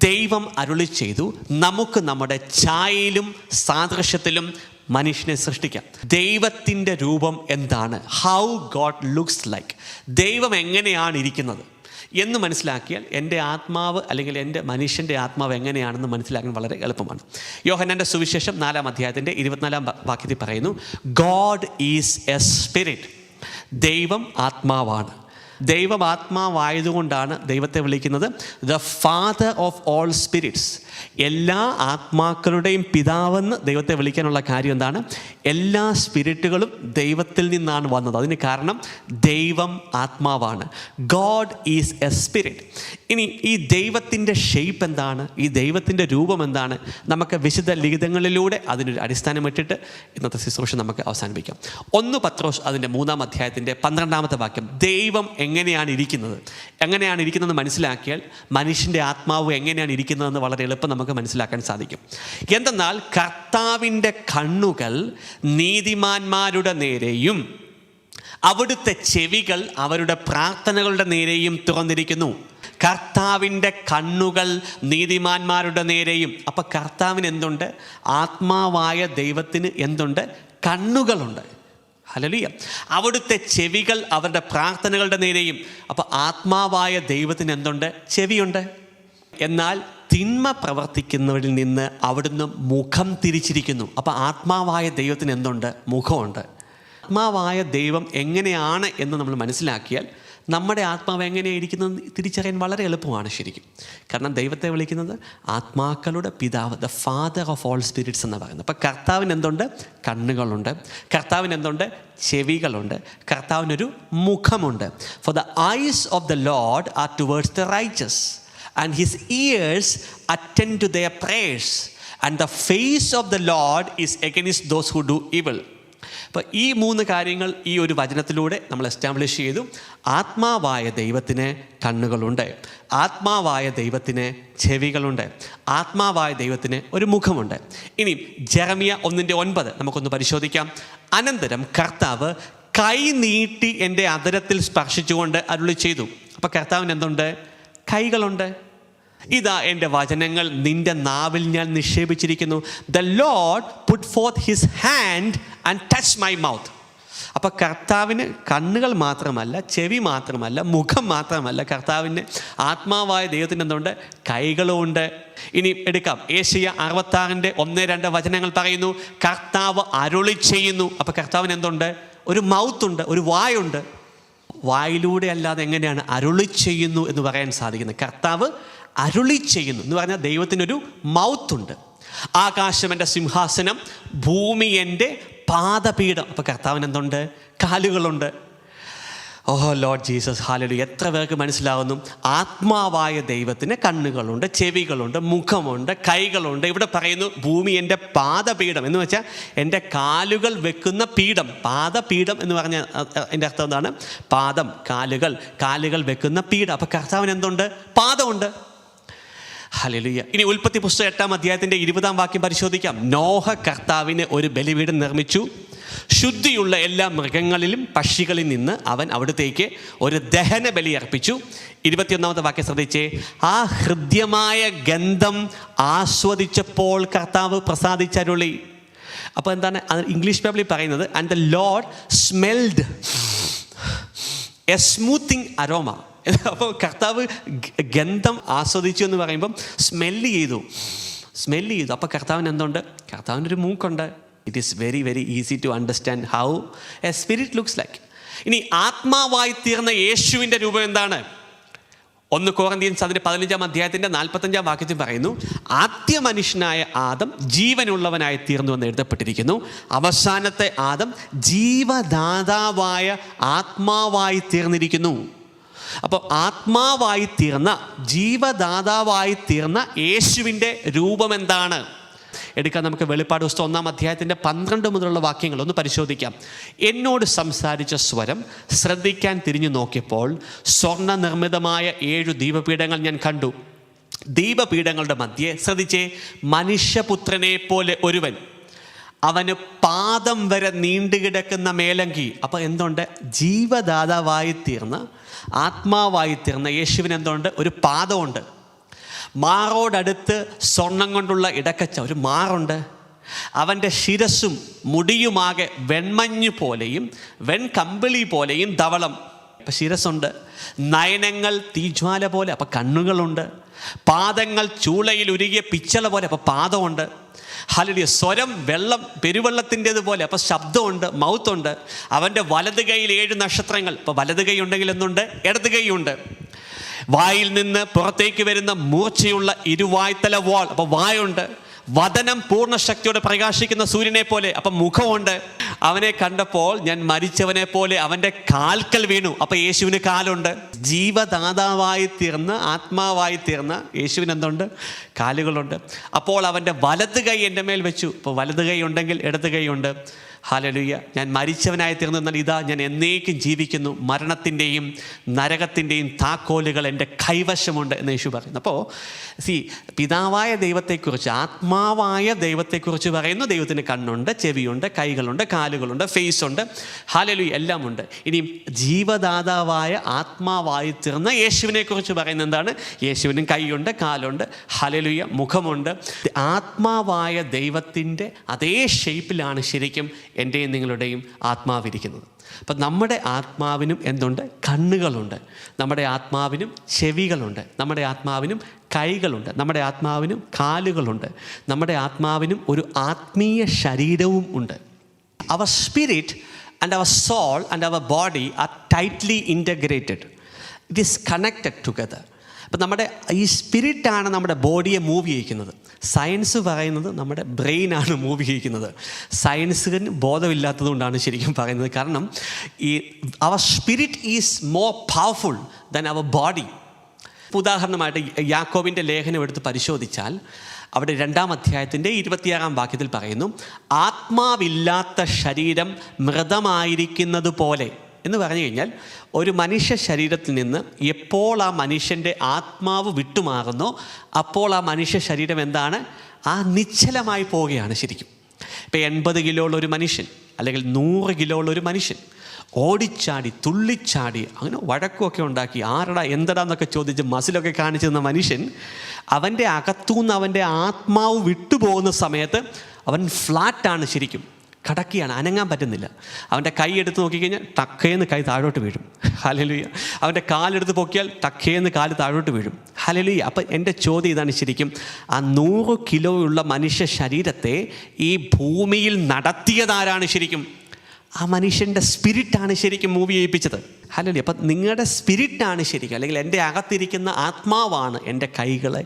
ദൈവം അരുളി ചെയ്തു, നമുക്ക് നമ്മുടെ ഛായയിലും സാദൃശ്യത്തിലും മനുഷ്യനെ സൃഷ്ടിക്കാം. ദൈവത്തിൻ്റെ രൂപം എന്താണ്? How God looks like. ദൈവം എങ്ങനെയാണ് ഇരിക്കുന്നത് എന്ന് മനസ്സിലാക്കിയാൽ എൻ്റെ ആത്മാവ് അല്ലെങ്കിൽ എൻ്റെ മനുഷ്യൻ്റെ ആത്മാവ് എങ്ങനെയാണെന്ന് മനസ്സിലാക്കാൻ വളരെ എളുപ്പമാണ്. യോഹന്നാൻ്റെ സുവിശേഷം 4-ാം അധ്യായത്തിൻ്റെ 24-ാം വാക്യത്തിൽ പറയുന്നു, ഗോഡ് ഈസ് എ സ്പിരിറ്റ്. ദൈവം ആത്മാവാണ്. ദൈവം ആത്മാവായതുകൊണ്ടാണ് ദൈവത്തെ വിളിക്കുന്നത് the father of all spirits. എല്ലാ ആത്മാക്കളുടെയും പിതാവെന്ന് ദൈവത്തെ വിളിക്കാനുള്ള കാര്യം എന്താണ്? എല്ലാ സ്പിരിറ്റുകളും ദൈവത്തിൽ നിന്നാണ് വന്നത്. അതിന് കാരണം ദൈവം ആത്മാവാണ്. God is A spirit. ഇനി ഈ ദൈവത്തിൻ്റെ ഷേപ്പ് എന്താണ്? ഈ ദൈവത്തിൻ്റെ രൂപം എന്താണ്? നമുക്ക് വിശുദ്ധ ലിഖിതങ്ങളിലൂടെ അതിനൊരു അടിസ്ഥാനം ഇട്ടിട്ട് ഇന്നത്തെ ശുശ്രൂഷ നമുക്ക് അവസാനിപ്പിക്കാം. 1 പത്രോസ് അതിൻ്റെ 3-ാം അധ്യായത്തിൻ്റെ 12-ാമത്തെ വാക്യം, ദൈവം എങ്ങനെയാണ് ഇരിക്കുന്നത് മനസ്സിലാക്കിയാൽ മനുഷ്യൻ്റെ ആത്മാവ് എങ്ങനെയാണ് ഇരിക്കുന്നതെന്ന് വളരെ എളുപ്പം നമുക്ക് മനസ്സിലാക്കാൻ സാധിക്കും. എന്തെന്നാൽ കർത്താവിൻ്റെ കണ്ണുകൾ നീതിമാന്മാരുടെ നേരെയും അവിടുത്തെ ചെവികൾ അവരുടെ പ്രാർത്ഥനകളുടെ നേരെയും തുറന്നിരിക്കുന്നു. കർത്താവിൻ്റെ കണ്ണുകൾ നീതിമാന്മാരുടെ നേരെയും. അപ്പം കർത്താവിന് എന്തുണ്ട്? ആത്മാവായ ദൈവത്തിന് എന്തുണ്ട്? കണ്ണുകളുണ്ട്. ഹല്ലേലൂയ. അവിടുത്തെ ചെവികൾ അവരുടെ പ്രാർത്ഥനകളുടെ നേരെയും. അപ്പോൾ ആത്മാവായ ദൈവത്തിന് എന്തുണ്ട്? ചെവിയുണ്ട്. എന്നാൽ തിന്മ പ്രവർത്തിക്കുന്നവരിൽ നിന്ന് അവിടുന്ന് മുഖം തിരിച്ചിരിക്കുന്നു. അപ്പോൾ ആത്മാവായ ദൈവത്തിന് എന്തുണ്ട്? മുഖമുണ്ട്. ആത്മാവായ ദൈവം എങ്ങനെയാണ് എന്ന് നമ്മൾ മനസ്സിലാക്കിയാൽ നമ്മുടെ ആത്മാവ് എങ്ങനെയാണ് ഇരിക്കുന്നത് തിരിച്ചറിയാൻ വളരെ എളുപ്പമാണ് ശരിക്കും. കാരണം ദൈവത്തെ വിളിക്കുന്നത് ആത്മാക്കളുടെ പിതാവ്, the father of all spirits എന്ന് പറയുന്നത്. അപ്പം കർത്താവിന് എന്തുണ്ട്? കണ്ണുകളുണ്ട്. കർത്താവിന് എന്തുണ്ട്? ചെവികളുണ്ട്. കർത്താവിനൊരു മുഖമുണ്ട്. For the eyes of the Lord are towards the righteous and his ears attend to their prayers and the face of the Lord is against those who do evil. അപ്പോൾ ഈ 3 കാര്യങ്ങൾ ഈ ഒരു വചനത്തിലൂടെ നമ്മൾ എസ്റ്റാബ്ലിഷ് ചെയ്തു. ആത്മാവായ ദൈവത്തിന് കണ്ണുകളുണ്ട്, ആത്മാവായ ദൈവത്തിന് ചെവികളുണ്ട്, ആത്മാവായ ദൈവത്തിന് ഒരു മുഖമുണ്ട്. ഇനി ജെറമിയ 1:9 നമുക്കൊന്ന് പരിശോധിക്കാം. അനന്തരം കർത്താവ് കൈ നീട്ടി എൻ്റെ അധരത്തിൽ സ്പർശിച്ചുകൊണ്ട് അരുളി ചെയ്തു. അപ്പോൾ കർത്താവിന് എന്തുണ്ട്? കൈകളുണ്ട്. ഇതാ എൻ്റെ വചനങ്ങൾ നിൻ്റെ നാവിൽ ഞാൻ നിക്ഷേപിച്ചിരിക്കുന്നു. The Lord put forth his hand and touch my mouth. അപ്പോൾ കർത്താവിന് കണ്ണുകൾ മാത്രമല്ല, ചെവി മാത്രമല്ല, മുഖം മാത്രമല്ല, കർത്താവിന് ആത്മാവായ ദൈവത്തിൻ്റെ എന്തുണ്ട്? കൈകളുമുണ്ട്. ഇനി എടുക്കാം, ഏശയ്യ 66:1-2 വചനങ്ങൾ പറയുന്നു, കർത്താവ് അരുളി ചെയ്യുന്നു. അപ്പോൾ കർത്താവിന് എന്തുണ്ട്? ഒരു മൗത്തുണ്ട്, ഒരു വായുണ്ട്. വായിലൂടെ അല്ലാതെ എങ്ങനെയാണ് അരുളി ചെയ്യുന്നു എന്ന് പറയാൻ സാധിക്കുന്നത്? കർത്താവ് അരുളി ചെയ്യുന്നു എന്ന് പറഞ്ഞാൽ ദൈവത്തിനൊരു മൗത്തുണ്ട്. ആകാശം എൻ്റെ സിംഹാസനം, ഭൂമി എൻ്റെ പാദപീഠം. അപ്പോൾ കർത്താവിന് എന്തുണ്ട്? കാലുകളുണ്ട്. ഓഹോ ലോർഡ് ജീസസ്, ഹല്ലേലൂയ. എത്ര പേർക്ക് മനസ്സിലാവുന്നു? ആത്മാവായ ദൈവത്തിന് കണ്ണുകളുണ്ട്, ചെവികളുണ്ട്, മുഖമുണ്ട്, കൈകളുണ്ട്. ഇവിടെ പറയുന്നു ഭൂമി എൻ്റെ പാദപീഠം എന്ന് വെച്ചാൽ എൻ്റെ കാലുകൾ വെക്കുന്ന പീഠം. പാദപീഠം എന്ന് പറഞ്ഞാൽ എൻ്റെ അർത്ഥം എന്താണ്? പാദം, കാലുകൾ വെക്കുന്ന പീഠം. അപ്പോൾ കർത്താവിന് എന്തുണ്ട്? പാദമുണ്ട്. ഹല്ലേലൂയ. ഇനി ഉൽപ്പത്തി പുസ്തകം 8-ാം അധ്യായത്തിൻ്റെ 20-ാം വാക്യം പരിശോധിക്കാം. നോഹ കർത്താവിന് ഒരു ബലിപീഠം നിർമ്മിച്ചു. ശുദ്ധിയുള്ള എല്ലാ മൃഗങ്ങളിലും പക്ഷികളിൽ നിന്ന് അവൻ അവിടത്തേക്ക് ഒരു ദഹന ബലി അർപ്പിച്ചു. 21-ാമത്തെ വാക്യം ശ്രദ്ധിച്ചേ. ആ ഹൃദ്യമായ ഗന്ധം ആസ്വദിച്ചപ്പോൾ കർത്താവ് പ്രസാദിച്ചരുളി. അപ്പോൾ എന്താണ് ഇംഗ്ലീഷ് ബൈബിളിൽ പറയുന്നത്? And the Lord smelled A smoothing aroma. അപ്പോൾ കർത്താവ് ഗന്ധം ആസ്വദിച്ചു എന്ന് പറയുമ്പം സ്മെല്ല് ചെയ്തു. അപ്പോൾ കർത്താവിന് എന്തുണ്ട്? കർത്താവിനൊരു മൂക്കുണ്ട്. It is very very easy to understand how a spirit looks like. ഇനി ആത്മാവായി തീർന്ന യേശുവിൻ്റെ രൂപം എന്താണ്? 1 കൊറിന്ത്യൻസ് 15-ാം അധ്യായത്തിൻ്റെ 45-ാം വാക്യത്തിൽ പറയുന്നു, ആദ്യ മനുഷ്യനായ ആദം ജീവനുള്ളവനായി തീർന്നു എന്ന് എഴുതപ്പെട്ടിരിക്കുന്നു. അവസാനത്തെ ആദം ജീവദാതാവായ ആത്മാവായി തീർന്നിരിക്കുന്നു. അപ്പോൾ ആത്മാവായി തീർന്ന, ജീവദാതാവായി തീർന്ന യേശുവിൻ്റെ രൂപം എന്താണ്? എടുക്കാൻ നമുക്ക് വെളിപ്പാട് പുസ്തകം 1-ാം അധ്യായത്തിൻ്റെ 12 മുതലുള്ള വാക്യങ്ങൾ ഒന്ന് പരിശോധിക്കാം. എന്നോട് സംസാരിച്ച സ്വരം ശ്രദ്ധിക്കാൻ തിരിഞ്ഞു നോക്കിയപ്പോൾ സ്വർണ്ണ നിർമ്മിതമായ 7 ദീപപീഠങ്ങൾ ഞാൻ കണ്ടു. ദീപപീഠങ്ങളുടെ മധ്യേ ശ്രദ്ധിച്ചേ, മനുഷ്യപുത്രനെ പോലെ ഒരുവൻ, അവന് പാദം വരെ നീണ്ടുകിടക്കുന്ന മേലങ്കി. അപ്പോൾ എന്തുണ്ട്? ജീവദാതാവായി തീർന്ന, ആത്മാവായി തീർന്ന യേശുവിന് എന്തുണ്ട്? ഒരു പാദമുണ്ട്. മാറോടടുത്ത് സ്വർണം കൊണ്ടുള്ള ഇടക്കച്ച, ഒരു മാറുണ്ട്. അവൻ്റെ ശിരസ്സും മുടിയുമാകെ വെൺമഞ്ഞു പോലെയും വെൺകമ്പിളി പോലെയും ധവളം. അപ്പം ശിരസ്സുണ്ട്. നയനങ്ങൾ തീജ്വാല പോലെ, അപ്പം കണ്ണുകളുണ്ട്. പാദങ്ങൾ ചൂളയിൽ ഉരുകിയ പിച്ചള പോലെ, അപ്പം പാദമുണ്ട്. ഹല്ലേലൂയ. സ്വരം വെള്ളം പെരുവെള്ളത്തിൻ്റേതുപോലെ, അപ്പം ശബ്ദമുണ്ട്, മൗത്തുണ്ട്. അവൻ്റെ വലത് കൈയിൽ 7 നക്ഷത്രങ്ങൾ. ഇപ്പോൾ വലത് കൈ ഉണ്ടെങ്കിൽ എന്തുണ്ട്? ഇടത് കൈയുണ്ട്. വായിൽ നിന്ന് പുറത്തേക്ക് വരുന്ന മൂർച്ചയുള്ള ഇരുവായ്ത്തല വാൾ, അപ്പോൾ വായുണ്ട്. വദനം പൂർണ്ണ ശക്തിയോടെ പ്രകാശിക്കുന്ന സൂര്യനെ പോലെ, അപ്പം മുഖമുണ്ട്. അവനെ കണ്ടപ്പോൾ ഞാൻ മരിച്ചവനെ പോലെ അവൻ്റെ കാൽക്കൽ വീണു. അപ്പം യേശുവിന് കാലുണ്ട്. ജീവദാതാവായി തീർന്ന്, ആത്മാവായി തീർന്ന യേശുവിന് എന്തുണ്ട്? കാലുകളുണ്ട്. അപ്പോൾ അവൻ്റെ വലത് കൈ എൻ്റെ മേൽ വെച്ചു. ഇപ്പോൾ വലത് കൈ ഉണ്ടെങ്കിൽ ഇടത് കൈ ഉണ്ട്. ഹല്ലേലൂയ. ഞാൻ മരിച്ചവനായി തീർന്നു, എന്നാൽ ഇതാ ഞാൻ എന്നേക്കും ജീവിക്കുന്നു. മരണത്തിൻ്റെയും നരകത്തിൻ്റെയും താക്കോലുകൾ എൻ്റെ കൈവശമുണ്ട് എന്ന് യേശു പറയുന്നു. അപ്പോൾ പിതാവായ ദൈവത്തെക്കുറിച്ച്, ആത്മാവായ ദൈവത്തെക്കുറിച്ച് പറയുന്നു. ദൈവത്തിന് കണ്ണുണ്ട്, ചെവിയുണ്ട്, കൈകളുണ്ട്, കാലുകളുണ്ട്, ഫേസ് ഉണ്ട്. ഹല്ലേലൂയ, എല്ലാം ഉണ്ട്. ഇനി ജീവദാതാവായ ആത്മാവായി തീർന്ന യേശുവിനെ കുറിച്ച് പറയുന്നത് എന്താണ്? യേശുവിനും കൈയുണ്ട്, കാലുണ്ട്, ഹല്ലേലൂയ, മുഖമുണ്ട്. ആത്മാവായ ദൈവത്തിൻ്റെ അതേ ഷേപ്പിലാണ് ശരിക്കും എൻ്റെയും നിങ്ങളുടെയും ആത്മാവിരിക്കുന്നത്. അപ്പം നമ്മുടെ ആത്മാവിനും എന്തുണ്ട്? കണ്ണുകളുണ്ട്. നമ്മുടെ ആത്മാവിനും ചെവികളുണ്ട്. നമ്മുടെ ആത്മാവിനും കൈകളുണ്ട്. നമ്മുടെ ആത്മാവിനും കാലുകളുണ്ട്. നമ്മുടെ ആത്മാവിനും ഒരു ആത്മീയ ശരീരവും ഉണ്ട്. Our spirit and our soul and our body are tightly integrated. It is connected together. അപ്പം നമ്മുടെ ഈ സ്പിരിറ്റാണ് നമ്മുടെ ബോഡിയെ മൂവ് ചെയ്യിക്കുന്നത്. സയൻസ് പറയുന്നത് നമ്മുടെ ബ്രെയിനാണ് മൂവ് ചെയ്യിക്കുന്നത്. സയൻസിന് ബോധമില്ലാത്തത് കൊണ്ടാണ് ശരിക്കും പറയുന്നത്. കാരണം ഈ our spirit is more powerful than our body. ഉദാഹരണമായിട്ട് യാക്കോബിൻ്റെ ലേഖനം എടുത്ത് പരിശോധിച്ചാൽ അവിടെ 2-ാം അധ്യായത്തിൻ്റെ 26-ാം വാക്യത്തിൽ പറയുന്നു, ആത്മാവില്ലാത്ത ശരീരം മൃതമായിരിക്കുന്നത് പോലെ. എന്ന് പറഞ്ഞു കഴിഞ്ഞാൽ ഒരു മനുഷ്യ ശരീരത്തിൽ നിന്ന് എപ്പോൾ ആ മനുഷ്യൻ്റെ ആത്മാവ് വിട്ടുമാറുന്നോ അപ്പോൾ ആ മനുഷ്യ ശരീരം എന്താണ്? ആ നിശ്ചലമായി പോവുകയാണ് ശരിക്കും. ഇപ്പോൾ 80 കിലോ ഉള്ള ഒരു മനുഷ്യൻ അല്ലെങ്കിൽ 100 കിലോ ഉള്ള ഒരു മനുഷ്യൻ ഓടിച്ചാടി തുള്ളിച്ചാടി അങ്ങനെ വഴക്കുമൊക്കെ ഉണ്ടാക്കി ആരടാ എന്തടാ എന്നൊക്കെ ചോദിച്ച് മസിലൊക്കെ കാണിച്ചു തന്ന മനുഷ്യൻ, അവൻ്റെ അകത്തുനിന്ന് അവൻ്റെ ആത്മാവ് വിട്ടുപോകുന്ന സമയത്ത് അവൻ ഫ്ലാറ്റാണ് ശരിക്കും, കടക്കിയാണ്, അനങ്ങാൻ പറ്റുന്നില്ല. അവൻ്റെ കൈ എടുത്ത് നോക്കിക്കഴിഞ്ഞാൽ ടക്കേന്ന് കൈ താഴോട്ട് വീഴും. ഹല്ലേലൂയ. അവൻ്റെ കാലെടുത്ത് പൊക്കിയാൽ ടക്കേന്ന് കാല് താഴോട്ട് വീഴും. ഹല്ലേലൂയ. അപ്പം എൻ്റെ ചോദ്യം ഇതാണ് ശരിക്കും, ആ 100 കിലോ ഉള്ള മനുഷ്യ ശരീരത്തെ ഈ ഭൂമിയിൽ നടത്തിയതാരാണ് ശരിക്കും? ആ മനുഷ്യൻ്റെ സ്പിരിറ്റാണ് ശരിക്കും മൂവ് ചെയ്യിപ്പിച്ചത്. ഹല്ലേലൂയ. അപ്പം നിങ്ങളുടെ സ്പിരിറ്റാണ് ശരിക്കും, അല്ലെങ്കിൽ എൻ്റെ അകത്തിരിക്കുന്ന ആത്മാവാണ് എൻ്റെ കൈകളെ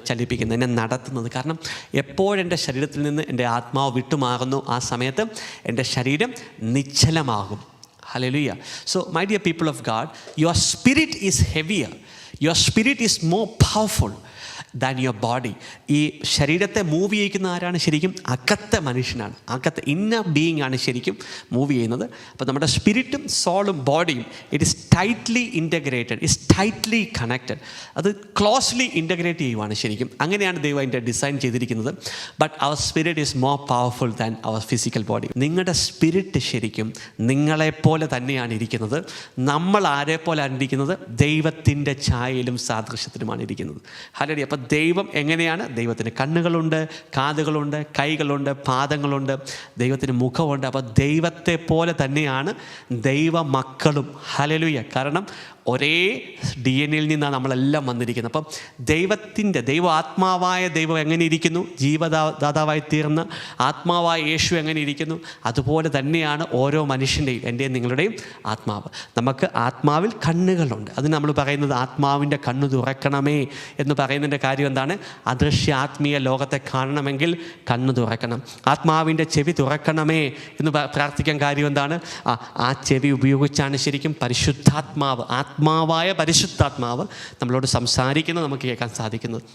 ചലിപ്പിക്കുന്നത്, എന്നെ നടത്തുന്നത്. കാരണം എപ്പോഴെൻ്റെ ശരീരത്തിൽ നിന്ന് എൻ്റെ ആത്മാവ് വിട്ടുമാറുന്നു ആ സമയത്ത് എൻ്റെ ശരീരം നിശ്ചലമാകും. Hallelujah. So my dear people of God, your spirit is heavier. Your spirit is more powerful than your body. ഈ ശരീരത്തെ മൂവ് ചെയ്യിക്കുന്ന ആരാണ്? ശരിക്കും അകത്തെ മനുഷ്യനാണ്, അകത്തെ ഇന്നർ ബീയിങ് ആണ് ശരിക്കും മൂവ് ചെയ്യുന്നത്. അപ്പോൾ നമ്മുടെ സ്പിരിറ്റും സോളും ബോഡിയും it is tightly integrated, is tightly connected. അത് ക്ലോസ്ലി ഇൻറ്റഗ്രേറ്റ് ചെയ്യുവാണ് ശരിക്കും. അങ്ങനെയാണ് ദൈവം അതിൻ്റെ ഡിസൈൻ ചെയ്തിരിക്കുന്നത്. But our spirit is more powerful than our physical body. നിങ്ങളുടെ സ്പിരിറ്റ് ശരിക്കും നിങ്ങളെപ്പോലെ തന്നെയാണ് ഇരിക്കുന്നത്. നമ്മൾ ആരെപ്പോലെയാണ് ഇരിക്കുന്നത്? ദൈവത്തിൻ്റെ ഛായയിലും സാദൃശ്യത്തിലുമാണ് ഇരിക്കുന്നത്. ഹല്ലേലൂയ. അപ്പോൾ ദൈവം എങ്ങനെയാണ്? ദൈവത്തിന് കണ്ണുകളുണ്ട്, കാതുകളുണ്ട്, കൈകളുണ്ട്, പാദങ്ങളുണ്ട്, ദൈവത്തിന് മുഖമുണ്ട്. അപ്പോൾ ദൈവത്തെ പോലെ തന്നെയാണ് ദൈവ മക്കളും. ഹല്ലേലൂയ. കാരണം ഒരേ DNA-യിൽ നിന്നാണ് നമ്മളെല്ലാം വന്നിരിക്കുന്നത്. അപ്പം ദൈവ ആത്മാവായ ദൈവം എങ്ങനെ ഇരിക്കുന്നു, ജീവദാതാവായി തീർന്ന ആത്മാവായ യേശു എങ്ങനെ ഇരിക്കുന്നു, അതുപോലെ തന്നെയാണ് ഓരോ മനുഷ്യൻ്റെയും, എൻ്റെയും നിങ്ങളുടെയും ആത്മാവ്. നമുക്ക് ആത്മാവിൽ കണ്ണുകളുണ്ട്. അത് നമ്മൾ പറയുന്നത് ആത്മാവിൻ്റെ കണ്ണു തുറക്കണമേ എന്ന് പറയുന്നതിൻ്റെ കാര്യം എന്താണ്? അദൃശ്യ ആത്മീയ ലോകത്തെ കാണണമെങ്കിൽ കണ്ണു തുറക്കണം. ആത്മാവിൻ്റെ ചെവി തുറക്കണമേ എന്ന് പ്രാർത്ഥിക്കാൻ കാര്യം എന്താണ്? ആ ചെവി ഉപയോഗിച്ചാണ് ശരിക്കും പരിശുദ്ധാത്മാവ്, ആത്മാവായ പരിശുദ്ധാത്മാവ് നമ്മളോട് സംസാരിക്കുന്നത് നമുക്ക് കേൾക്കാൻ സാധിക്കുന്നത്.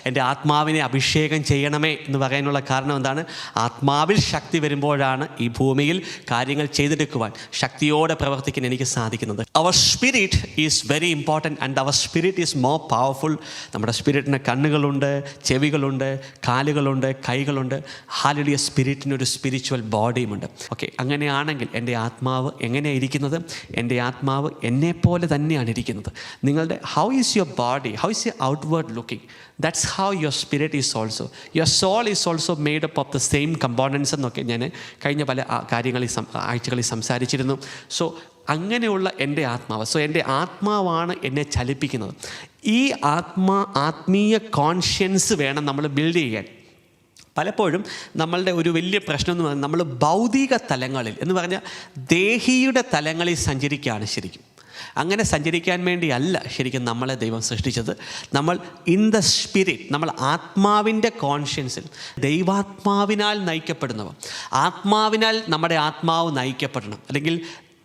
എൻ്റെ ആത്മാവിനെ അഭിഷേകം ചെയ്യണമേ എന്ന് പറയാനുള്ള കാരണം എന്താണ്? ആത്മാവിൽ ശക്തി വരുമ്പോഴാണ് ഈ ഭൂമിയിൽ കാര്യങ്ങൾ ചെയ്തെടുക്കുവാൻ, ശക്തിയോടെ പ്രവർത്തിക്കാൻ എനിക്ക് സാധിക്കുന്നത്. Our spirit is very important and our spirit is more powerful. നമ്മുടെ സ്പിരിറ്റിന് കണ്ണുകളുണ്ട്, ചെവികളുണ്ട്, കാലുകളുണ്ട്, കൈകളുണ്ട്. ഹല്ലേലൂയ. സ്പിരിറ്റിനൊരു സ്പിരിച്വൽ ബോഡിയുമുണ്ട്. ഓക്കെ, അങ്ങനെയാണെങ്കിൽ എൻ്റെ ആത്മാവ് എങ്ങനെയാണ് ഇരിക്കുന്നത്? എൻ്റെ ആത്മാവ് എന്നെപ്പോലെ തന്നെയാണ് ഇരിക്കുന്നത്. നിങ്ങളുടെ how is your body, how is your outward looking? That's how your spirit is also. Your soul is also made up of the same components എന്നൊക്കെ ഞാൻ കഴിഞ്ഞ പല ആഴ്ചകളിൽ സംസാരിച്ചിരുന്നു. സോ അങ്ങനെയുള്ള എൻ്റെ ആത്മാവ്, എൻ്റെ ആത്മാവാണ് എന്നെ ചലിപ്പിക്കുന്നത്. ഈ ആത്മീയ കോൺഷ്യൻസ് വേണം നമ്മൾ ബിൽഡ് ചെയ്യാൻ. പലപ്പോഴും നമ്മളുടെ ഒരു വലിയ പ്രശ്നം എന്ന് പറഞ്ഞാൽ നമ്മൾ ഭൗതിക തലങ്ങളിൽ എന്ന് പറഞ്ഞാൽ ദേഹിയുടെ തലങ്ങളിൽ സഞ്ചരിക്കുകയാണ് ശരിക്കും. അങ്ങനെ സഞ്ചരിക്കാൻ വേണ്ടിയല്ല ശരിക്കും നമ്മളെ ദൈവം സൃഷ്ടിച്ചത്. നമ്മൾ ഇൻ ദ സ്പിരിറ്റ്, നമ്മൾ ആത്മാവിൻ്റെ കോൺഷ്യൻസിൽ, ദൈവാത്മാവിനാൽ നയിക്കപ്പെടുന്നവ, ആത്മാവിനാൽ നമ്മുടെ ആത്മാവ് നയിക്കപ്പെടണം. അല്ലെങ്കിൽ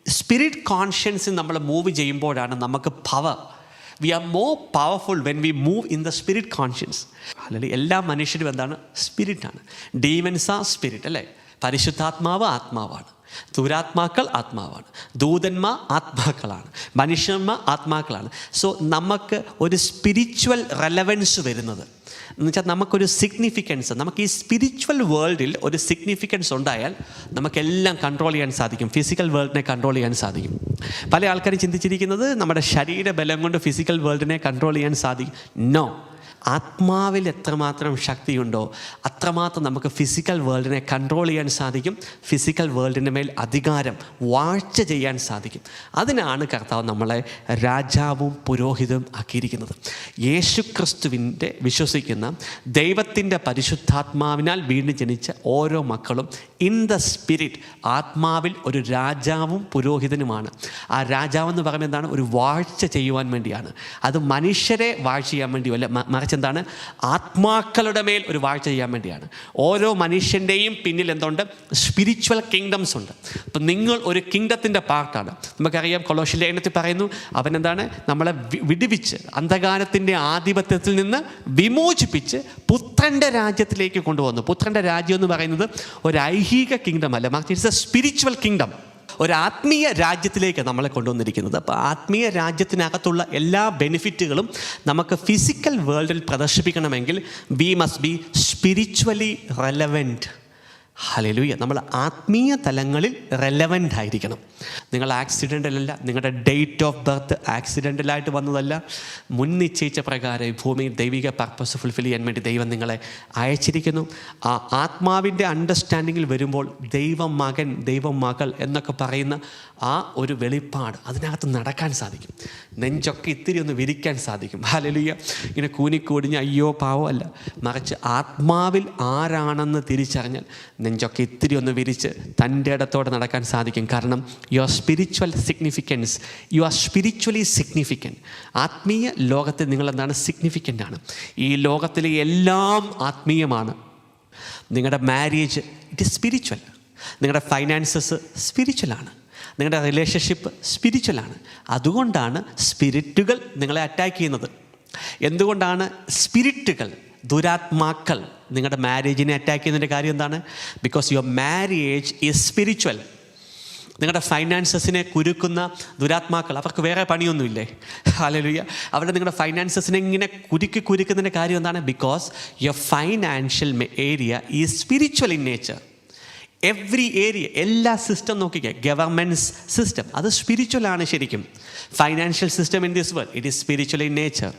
സ്പിരിറ്റ് കോൺഷ്യൻസിൽ നമ്മൾ മൂവ് ചെയ്യുമ്പോഴാണ് നമുക്ക് power. We are more powerful when we move in the spirit conscious. അല്ലെങ്കിൽ എല്ലാ മനുഷ്യരും എന്താണ്? സ്പിരിറ്റാണ്. ഡീമൻസ് ആർ സ്പിരിറ്റ് അല്ലേ? പരിശുദ്ധാത്മാവ് ആത്മാവാണ്, ദുരാത്മാക്കൾ ആത്മാവാണ്, ദൂതന്മാർ ആത്മാക്കളാണ്, മനുഷ്യന്മാർ ആത്മാക്കളാണ്. സോ നമുക്ക് ഒരു സ്പിരിച്വൽ റെലവൻസ് വരുന്നത് എന്ന് വെച്ചാൽ നമുക്കൊരു സിഗ്നിഫിക്കൻസ്, നമുക്ക് ഈ സ്പിരിച്വൽ വേൾഡിൽ ഒരു സിഗ്നിഫിക്കൻസ് ഉണ്ടായാൽ നമുക്കെല്ലാം കൺട്രോൾ ചെയ്യാൻ സാധിക്കും. ഫിസിക്കൽ വേൾഡിനെ കൺട്രോൾ ചെയ്യാൻ സാധിക്കും. പല ആൾക്കാരും ചിന്തിച്ചിരിക്കുന്നത് നമ്മുടെ ശരീരബലം കൊണ്ട് ഫിസിക്കൽ വേൾഡിനെ കൺട്രോൾ ചെയ്യാൻ സാധിക്കും. നോ. ആത്മാവിൽ എത്രമാത്രം ശക്തിയുണ്ടോ അത്രമാത്രം നമുക്ക് ഫിസിക്കൽ വേൾഡിനെ കൺട്രോൾ ചെയ്യാൻ സാധിക്കും. ഫിസിക്കൽ വേൾഡിൻ്റെ മേൽ അധികാരം, വാഴ്ച ചെയ്യാൻ സാധിക്കും. അതിനാണ് കർത്താവ് നമ്മളെ രാജാവും പുരോഹിതവും ആക്കിയിരിക്കുന്നത്. യേശുക്രിസ്തുവിൻ്റെ വിശ്വസിക്കുന്ന ദൈവത്തിൻ്റെ പരിശുദ്ധാത്മാവിനാൽ വീണ്ടും ജനിച്ച ഓരോ മക്കളും ഇൻ ദ സ്പിരിറ്റ്, ആത്മാവിൽ ഒരു രാജാവും പുരോഹിതനുമാണ്. ആ രാജാവെന്ന് പറയുമ്പോൾ എന്താണ്? ഒരു വാഴ്ച ചെയ്യുവാൻ വേണ്ടിയാണ്. അത് മനുഷ്യരെ വാഴ്ച ചെയ്യാൻ വേണ്ടിയല്ല, മറിച്ച് എന്താണ്? ആത്മാക്കളുടെ മേൽ ഒരു വാഴ്ച ചെയ്യാൻ വേണ്ടിയാണ്. ഓരോ മനുഷ്യൻ്റെയും പിന്നിൽ എന്തുണ്ട്? സ്പിരിച്വൽ കിങ്ഡംസ് ഉണ്ട്. അപ്പം നിങ്ങൾ ഒരു കിങ്ഡത്തിൻ്റെ പാർട്ടാണ്. നമുക്കറിയാം കൊളോഷ്യൻ ലേഖനത്തിൽ പറയുന്നു, അവനെന്താണ്? നമ്മളെ വിടുവിച്ച് അന്ധകാരത്തിൻ്റെ ആധിപത്യത്തിൽ നിന്ന് വിമോചിപ്പിച്ച് പുത്രൻ്റെ രാജ്യത്തിലേക്ക് കൊണ്ടുവന്നു. പുത്രൻ്റെ രാജ്യം എന്ന് പറയുന്നത് ഒരു ഐഹിക കിങ്ഡം അല്ല, മറിച്ച് ഇറ്റ്സ് എ സ്പിരിച്വൽ കിങ്ഡം. ഒരു ആത്മീയ രാജ്യത്തിലേക്ക് നമ്മളെ കൊണ്ടുവന്നിരിക്കുന്നത്. അപ്പോൾ ആത്മീയ രാജ്യത്തിനകത്തുള്ള എല്ലാ ബെനിഫിറ്റുകളും നമുക്ക് ഫിസിക്കൽ വേൾഡിൽ പ്രദർശിപ്പിക്കണമെങ്കിൽ we must be spiritually relevant. Hallelujah. നമ്മൾ ആത്മീയ തലങ്ങളിൽ റെലവൻ്റ് ആയിരിക്കണം. നിങ്ങൾ ആക്സിഡൻ്റലല്ല, നിങ്ങളുടെ ഡേറ്റ് ഓഫ് ബർത്ത് ആക്സിഡൻ്റലായിട്ട് വന്നതല്ല. മുൻ നിശ്ചയിച്ച പ്രകാരം ഈ ഭൂമിയിൽ ദൈവിക പർപ്പസ് ഫുൾഫിൽ ചെയ്യാൻ വേണ്ടി ദൈവം നിങ്ങളെ അയച്ചിരിക്കുന്നു. ആ ആത്മാവിൻ്റെ അണ്ടർസ്റ്റാൻഡിങ്ങിൽ വരുമ്പോൾ ദൈവം മകൻ, ദൈവം മകൾ എന്നൊക്കെ പറയുന്ന ആ ഒരു വെളിപ്പാട് അതിനകത്ത് നടക്കാൻ സാധിക്കും. നെഞ്ചൊക്കെ ഇത്തിരി ഒന്ന് വിരിക്കാൻ സാധിക്കും. ഹല്ലേലൂയ. ഇങ്ങനെ കൂനിക്കൂടിഞ്ഞ് അയ്യോ പാവം അല്ല, മറിച്ച് ആത്മാവിൽ ആരാണെന്ന് തിരിച്ചറിഞ്ഞാൽ നെഞ്ചൊക്കെ ഇത്തിരി ഒന്ന് വിരിച്ച് തൻ്റെ ഇടത്തോടെ നടക്കാൻ സാധിക്കും. കാരണം you are spiritual significance, you are spiritually significant. ആത്മീയ ലോകത്തിൽ നിങ്ങളെന്താണ്? സിഗ്നിഫിക്കൻ്റ് ആണ്. ഈ ലോകത്തിലെ എല്ലാം ആത്മീയമാണ്. നിങ്ങളുടെ മാരേജ് ഇറ്റ് ഈസ് സ്പിരിച്വൽ, നിങ്ങളുടെ ഫൈനാൻസസ് സ്പിരിച്വലാണ്, നിങ്ങളുടെ റിലേഷൻഷിപ്പ് സ്പിരിച്വലാണ്. അതുകൊണ്ടാണ് സ്പിരിറ്റുകൾ നിങ്ങളെ അറ്റാക്ക് ചെയ്യുന്നത്. എന്തുകൊണ്ടാണ് സ്പിരിറ്റുകൾ, ദുരാത്മാക്കൾ നിങ്ങളുടെ മാരേജിനെ അറ്റാക്ക് ചെയ്യുന്നതിൻ്റെ കാര്യം എന്താണ്? Because your marriage is spiritual. നിങ്ങളുടെ ഫൈനാൻസസിനെ കുരുക്കുന്ന ദുരാത്മാക്കൾ, അവർക്ക് വേറെ പണിയൊന്നുമില്ലേ? ഹല്ലേലൂയ. അവിടെ നിങ്ങളുടെ ഫൈനാൻസസിനെ ഇങ്ങനെ കുരുക്കുന്നതിൻ്റെ കാര്യം എന്താണ്? Because your financial area is spiritual in nature. Every area, എല്ലാ സിസ്റ്റം നോക്കിക്കുക. ഗവൺമെൻറ് സിസ്റ്റം അത് സ്പിരിച്വലാണ് ശരിക്കും. Financial system in this world it is spiritual in nature.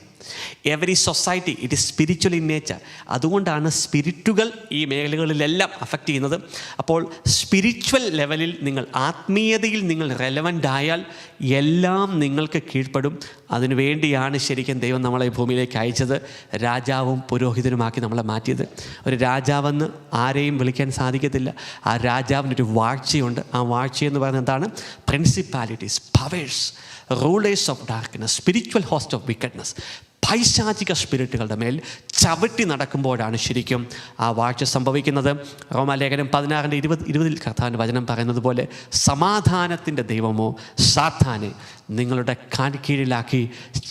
Every society it is spiritual in nature. അതുകൊണ്ടാണ് സ്പിരിറ്റുകൾ ഈ മേഖലകളിലെല്ലാം അഫക്റ്റ് ചെയ്യുന്നത്. അപ്പോൾ spiritual ലെവലിൽ നിങ്ങൾ, ആത്മീയതയിൽ നിങ്ങൾ റെലവൻ്റ് ആയാൽ എല്ലാം നിങ്ങൾക്ക് കീഴ്പ്പെടും. അതിനു വേണ്ടിയാണ് ശരിക്കും ദൈവം നമ്മളെ ഈ ഭൂമിയിലേക്ക് അയച്ചത്, രാജാവും പുരോഹിതനുമാക്കി നമ്മളെ മാറ്റിയത്. ഒരു രാജാവെന്ന് ആരെയും വിളിക്കാൻ സാധിക്കത്തില്ല. ആ രാജാവിനൊരു വാഴ്ചയുണ്ട്. ആ വാഴ്ചയെന്ന് പറയുന്നത് എന്താണ്? Principalities, powers, rulers of darkness, spiritual host of wickedness. പൈശാചിക സ്പിരിറ്റുകളുടെ മേൽ ചവിട്ടി നടക്കുമ്പോഴാണ് ശരിക്കും ആ വാഴ്ച സംഭവിക്കുന്നത്. റോമാലേഖനം 16:20 കർത്താവിൻ്റെ വചനം പറയുന്നത് പോലെ, സമാധാനത്തിൻ്റെ ദൈവമോ സാത്താനെ നിങ്ങളുടെ കീഴിലാക്കി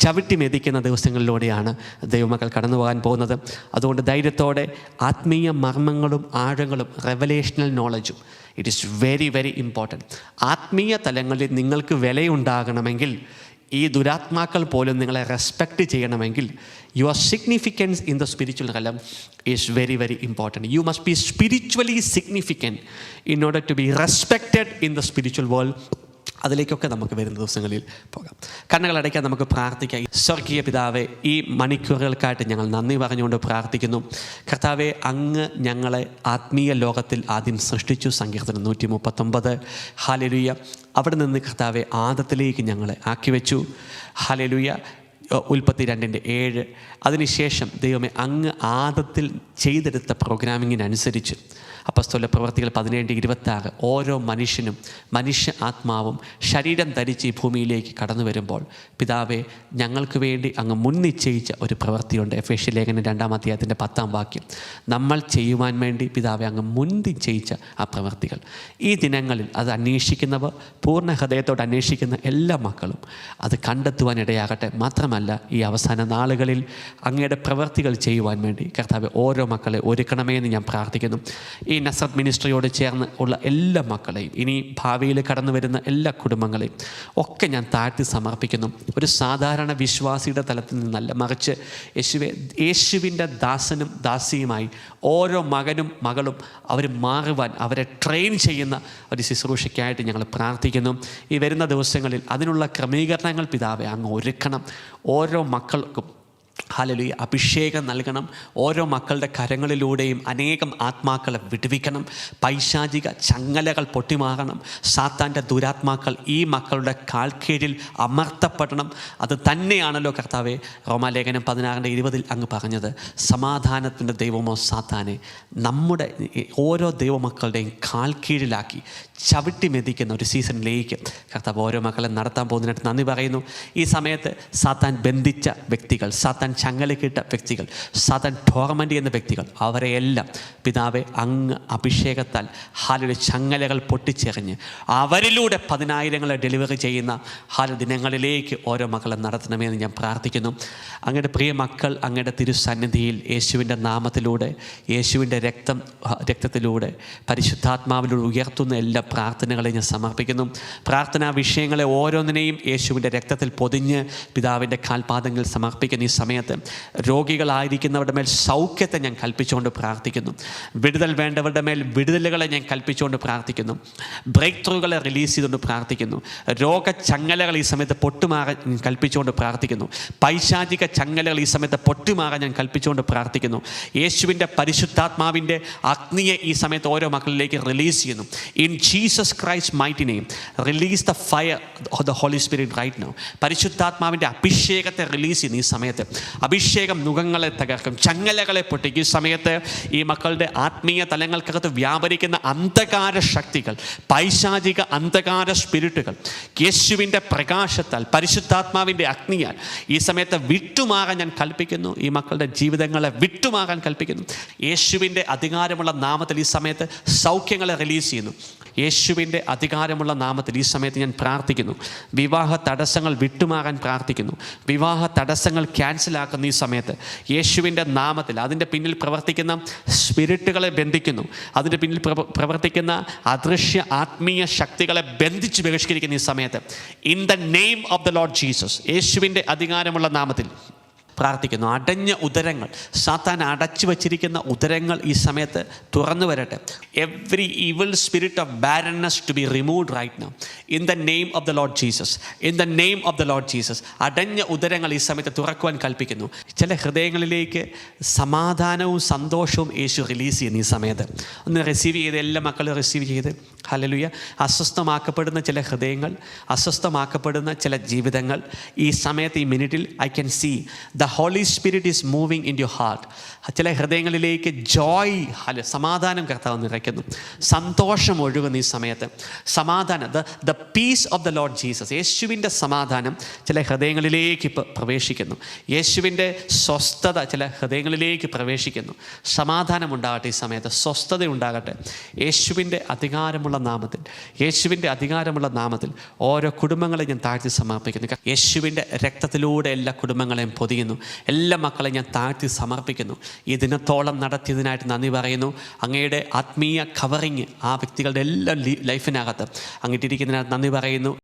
ചവിട്ടി മെതിക്കുന്ന ദിവസങ്ങളിലൂടെയാണ് ദൈവമക്കൾ കടന്നു പോകാൻ പോകുന്നത്. അതുകൊണ്ട് ധൈര്യത്തോടെ ആത്മീയ മർമ്മങ്ങളും ആഴങ്ങളും റെവലേഷണൽ നോളജും it is very very important. ആത്മീയ തലങ്ങളിൽ നിങ്ങൾക്ക് വിലയുണ്ടാകണമെങ്കിൽ, ഈ ദുരാത്മാക്കൾ പോലും നിങ്ങളെ റെസ്പെക്റ്റ് ചെയ്യണമെങ്കിൽ, your significance in the spiritual realm is very very important. You must be spiritually significant in order to be respected in the spiritual world. അതിലേക്കൊക്കെ നമുക്ക് വരുന്ന ദിവസങ്ങളിൽ പോകാം. കണ്ണുകളടയ്ക്കാൻ നമുക്ക് പ്രാർത്ഥിക്കാം. സ്വർഗീയ പിതാവേ, ഈ മണിക്കൂറുകൾക്കായിട്ട് ഞങ്ങൾ നന്ദി പറഞ്ഞുകൊണ്ട് പ്രാർത്ഥിക്കുന്നു. കർത്താവെ, അങ്ങ് ഞങ്ങളെ ആത്മീയ ലോകത്തിൽ ആദ്യം സൃഷ്ടിച്ചു. സങ്കീർത്തനം 139. ഹല്ലേലൂയ. അവിടെ നിന്ന് കർത്താവെ ആദത്തിലേക്ക് ഞങ്ങളെ ആക്കി വെച്ചു. ഹല്ലേലൂയ. ഉൽപ്പത്തി 2:7. അതിനുശേഷം ദൈവമേ, അങ്ങ് ആദത്തിൽ ചെയ്തെടുത്ത പ്രോഗ്രാമിങ്ങിനനുസരിച്ച് അപ്പോസ്തല പ്രവർത്തികൾ 17:26 ഓരോ മനുഷ്യനും മനുഷ്യ ആത്മാവും ശരീരം ധരിച്ച് ഈ ഭൂമിയിലേക്ക് കടന്നു വരുമ്പോൾ പിതാവെ, ഞങ്ങൾക്ക് വേണ്ടി അങ്ങ് മുൻനിശ്ചയിച്ച ഒരു പ്രവൃത്തിയുണ്ട്. എഫേസ്യ ലേഖനം 2-ാം അധ്യായത്തിൻ്റെ 10-ാം വാക്യം. നമ്മൾ ചെയ്യുവാൻ വേണ്ടി പിതാവെ അങ്ങ് മുൻനിശ്ചയിച്ച ആ പ്രവൃത്തികൾ ഈ ദിനങ്ങളിൽ അത് അന്വേഷിക്കുന്നവർ, പൂർണ്ണ ഹൃദയത്തോടെ അന്വേഷിക്കുന്ന എല്ലാ മക്കളും അത് കണ്ടെത്തുവാൻ ഇടയാകട്ടെ. മാത്രമല്ല, ഈ അവസാന നാളുകളിൽ അങ്ങയുടെ പ്രവൃത്തികൾ ചെയ്യുവാൻ വേണ്ടി കർത്താവെ ഓരോ മക്കളെ ഒരുക്കണമേ എന്ന് ഞാൻ പ്രാർത്ഥിക്കുന്നു. ഈ നസ്രത്ത് മിനിസ്ട്രിയോട് ചേർന്ന് ഉള്ള എല്ലാ മക്കളെയും, ഇനി ഭാവിയിൽ കടന്നു വരുന്ന എല്ലാ കുടുംബങ്ങളെയും ഒക്കെ ഞാൻ താഴ്ത്തി സമർപ്പിക്കുന്നു. ഒരു സാധാരണ വിശ്വാസിയുടെ തലത്തിൽ നിന്നല്ല, മറിച്ച് യേശുവിൻ്റെ ദാസനും ദാസിയുമായി ഓരോ മകനും മകളും അവർ മാറുവാൻ അവരെ ട്രെയിൻ ചെയ്യുന്ന ഒരു ശുശ്രൂഷയ്ക്കായിട്ട് ഞങ്ങൾ പ്രാർത്ഥിക്കുന്നു. ഈ വരുന്ന ദിവസങ്ങളിൽ അതിനുള്ള ക്രമീകരണങ്ങൾ പിതാവെ അങ്ങ് ഒരുക്കണം. ഓരോ മക്കൾക്കും ഹല്ലേലൂയ അഭിഷേകം നൽകണം. ഓരോ മക്കളുടെ കരങ്ങളിലൂടെയും അനേകം ആത്മാക്കളെ വിടുവിക്കണം. പൈശാചിക ചങ്ങലകൾ പൊട്ടിമാറണം. സാത്താൻ്റെ ദുരാത്മാക്കൾ ഈ മക്കളുടെ കാൽക്കീഴിൽ അമർത്തപ്പെടണം. അത് തന്നെയാണല്ലോ കർത്താവെ റോമാലേഖനം 16:20 അങ്ങ് പറഞ്ഞത്. സമാധാനത്തിൻ്റെ ദൈവമോ സാത്താനെ നമ്മുടെ ഓരോ ദൈവമക്കളുടെയും കാൽക്കീഴിലാക്കി ചവിട്ടി മെതിക്കുന്ന ഒരു സീസണിലേക്ക് കർത്താവ് ഓരോ മക്കളെ നടത്താൻ പോകുന്നതിനായിട്ട് നന്ദി പറയുന്നു. ഈ സമയത്ത് സാത്താൻ ബന്ധിച്ച വ്യക്തികൾ, സാത്താൻ ചങ്ങലക്കിട്ട വ്യക്തികൾ, സാത്താൻ ടോർമെൻ്റ് ചെയ്യുന്ന വ്യക്തികൾ, അവരെയെല്ലാം പിതാവെ അങ്ങ് അഭിഷേകത്താൽ ഹാലയുടെ ചങ്ങലകൾ പൊട്ടിച്ചെറിഞ്ഞ് അവരിലൂടെ 10,000 ഡെലിവറി ചെയ്യുന്ന ഹാല ദിനങ്ങളിലേക്ക് ഓരോ മക്കളെ നടത്തണമെന്ന് ഞാൻ പ്രാർത്ഥിക്കുന്നു. അങ്ങയുടെ പ്രിയ മക്കൾ അങ്ങയുടെ തിരുസന്നിധിയിൽ യേശുവിൻ്റെ നാമത്തിലൂടെ, യേശുവിൻ്റെ രക്തത്തിലൂടെ, പരിശുദ്ധാത്മാവിലൂടെ ഉയർത്തുന്ന എല്ലാ പ്രാർത്ഥനകളെ ഞാൻ സമർപ്പിക്കുന്നു. പ്രാർത്ഥനാ വിഷയങ്ങളെ ഓരോന്നിനെയും യേശുവിൻ്റെ രക്തത്തിൽ പൊതിഞ്ഞ് പിതാവിൻ്റെ കാൽപാദങ്ങളിൽ സമർപ്പിക്കുന്ന ഈ സമയത്ത് രോഗികളായിരിക്കുന്നവരുടെ മേൽ സൗഖ്യത്തെ ഞാൻ കൽപ്പിച്ചുകൊണ്ട് പ്രാർത്ഥിക്കുന്നു. വിടുതൽ വേണ്ടവരുടെ മേൽ വിടുതലുകളെ ഞാൻ കൽപ്പിച്ചുകൊണ്ട് പ്രാർത്ഥിക്കുന്നു. ബ്രേക്ക് ത്രൂകളെ റിലീസ് ചെയ്തുകൊണ്ട് പ്രാർത്ഥിക്കുന്നു. രോഗചങ്ങലകൾ ഈ സമയത്ത് പൊട്ടുമാറാൻ കൽപ്പിച്ചുകൊണ്ട് പ്രാർത്ഥിക്കുന്നു. പൈശാചിക ചങ്ങലകൾ ഈ സമയത്ത് പൊട്ടുമാറാൻ ഞാൻ കൽപ്പിച്ചുകൊണ്ട് പ്രാർത്ഥിക്കുന്നു. യേശുവിൻ്റെ പരിശുദ്ധാത്മാവിൻ്റെ അഗ്നിയെ ഈ സമയത്ത് ഓരോ മക്കളിലേക്ക് റിലീസ് ചെയ്യുന്നു. In Jesus Christ mighty name release the fire of the holy spirit right now. പരിശുദ്ധാത്മാവിൻ്റെ അഭിഷേകത്തെ റിലീസ് ചെയ്യുന്നു. ഈ സമയത്ത് അഭിഷേകം നുകങ്ങളെ തകർക്കും, ചങ്ങലകളെ പൊട്ടിക്കും. ഈ സമയത്ത് ഈ മക്കളുടെ ആത്മീയ തലങ്ങൾക്കകത്ത് വ്യാപരിക്കുന്ന അന്ധകാര ശക്തികൾ, പൈശാചിക അന്ധകാര സ്പിരിറ്റുകൾ യേശുവിൻ്റെ പ്രകാശത്താൽ, പരിശുദ്ധാത്മാവിൻ്റെ അഗ്നിയാൽ ഈ സമയത്ത് വിട്ടുമാറാൻ ഞാൻ കൽപ്പിക്കുന്നു. ഈ മക്കളുടെ ജീവിതങ്ങളെ വിട്ടുമാറാൻ കൽപ്പിക്കുന്നു. യേശുവിൻ്റെ അധികാരമുള്ള നാമത്തിൽ ഈ സമയത്ത് സൗഖ്യങ്ങളെ റിലീസ് ചെയ്യുന്നു. യേശുവിൻ്റെ അധികാരമുള്ള നാമത്തിൽ ഈ സമയത്ത് ഞാൻ പ്രാർത്ഥിക്കുന്നു. വിവാഹ തടസ്സങ്ങൾ വിട്ടുമാറാൻ പ്രാർത്ഥിക്കുന്നു. വിവാഹ തടസ്സങ്ങൾ ക്യാൻസലാക്കുന്ന ഈ സമയത്ത് യേശുവിൻ്റെ നാമത്തിൽ അതിൻ്റെ പിന്നിൽ പ്രവർത്തിക്കുന്ന സ്പിരിറ്റുകളെ ബന്ധിക്കുന്നു. അതിൻ്റെ പിന്നിൽ പ്രവർത്തിക്കുന്ന അദൃശ്യ ആത്മീയ ശക്തികളെ ബന്ധിച്ച് ബഹിഷ്കരിക്കുന്ന ഈ സമയത്ത് in the name of the Lord Jesus, യേശുവിൻ്റെ അധികാരമുള്ള നാമത്തിൽ പ്രാർത്ഥിക്കുന്നു. അടഞ്ഞ ഉദരങ്ങൾ, സാത്താൻ അടച്ചു വച്ചിരിക്കുന്ന ഉദരങ്ങൾ ഈ സമയത്ത് തുറന്നു വരട്ടെ. Every evil spirit of barrenness to be removed right now in the name of the Lord Jesus, in the name of the Lord Jesus. അടഞ്ഞ ഉദരങ്ങൾ ഈ സമയത്ത് തുറക്കുവാൻ കൽപ്പിക്കുന്നു. ചില ഹൃദയങ്ങളിലേക്ക് സമാധാനവും സന്തോഷവും യേശു റിലീസ് ചെയ്യുന്നു. ഈ സമയത്ത് ഒന്ന് റിസീവ് ചെയ്ത്, എല്ലാ മക്കളും റിസീവ് ചെയ്ത്. ഹല്ലേലൂയ. അസ്വസ്ഥമാക്കപ്പെടുന്ന ചില ഹൃദയങ്ങൾ, അസ്വസ്ഥമാക്കപ്പെടുന്ന ചില ജീവിതങ്ങൾ ഈ സമയത്ത്, ഈ മിനിറ്റിൽ I can see the holy spirit is moving in your heart. ചില ഹൃദയങ്ങളിലേക്ക് ജോയ്, സമാധാനം കർത്താവ് നിറയ്ക്കുന്നു, സന്തോഷം ഒഴുകുന്ന ഈ സമയത്ത്. സമാധാനം, the peace of the Lord Jesus, യേശുവിൻ്റെ സമാധാനം ചില ഹൃദയങ്ങളിലേക്ക് ഇപ്പോൾ പ്രവേശിക്കുന്നു. യേശുവിൻ്റെ സ്വസ്ഥത ചില ഹൃദയങ്ങളിലേക്ക് പ്രവേശിക്കുന്നു. സമാധാനം ഉണ്ടാകട്ടെ ഈ സമയത്ത്, സ്വസ്ഥത ഉണ്ടാകട്ടെ യേശുവിൻ്റെ അധികാരമുള്ള നാമത്തിൽ. യേശുവിൻ്റെ അധികാരമുള്ള നാമത്തിൽ ഓരോ കുടുംബങ്ങളെ ഞാൻ താഴ്ത്തി സമർപ്പിക്കുന്നു. യേശുവിൻ്റെ രക്തത്തിലൂടെ എല്ലാ കുടുംബങ്ങളെയും പൊതിയുന്നു. എല്ലാ മക്കളെയും ഞാൻ താഴ്ത്തി സമർപ്പിക്കുന്നു. ഈ ദിനത്തോളം നടത്തിയതിനായിട്ട് നന്ദി പറയുന്നു. അങ്ങയുടെ ആത്മീയ കവറിങ് ആ വ്യക്തികളുടെ എല്ലാ ലൈഫിനകത്ത് അങ്ങിട്ടിരിക്കുന്നതിനകത്ത് നന്ദി പറയുന്നു.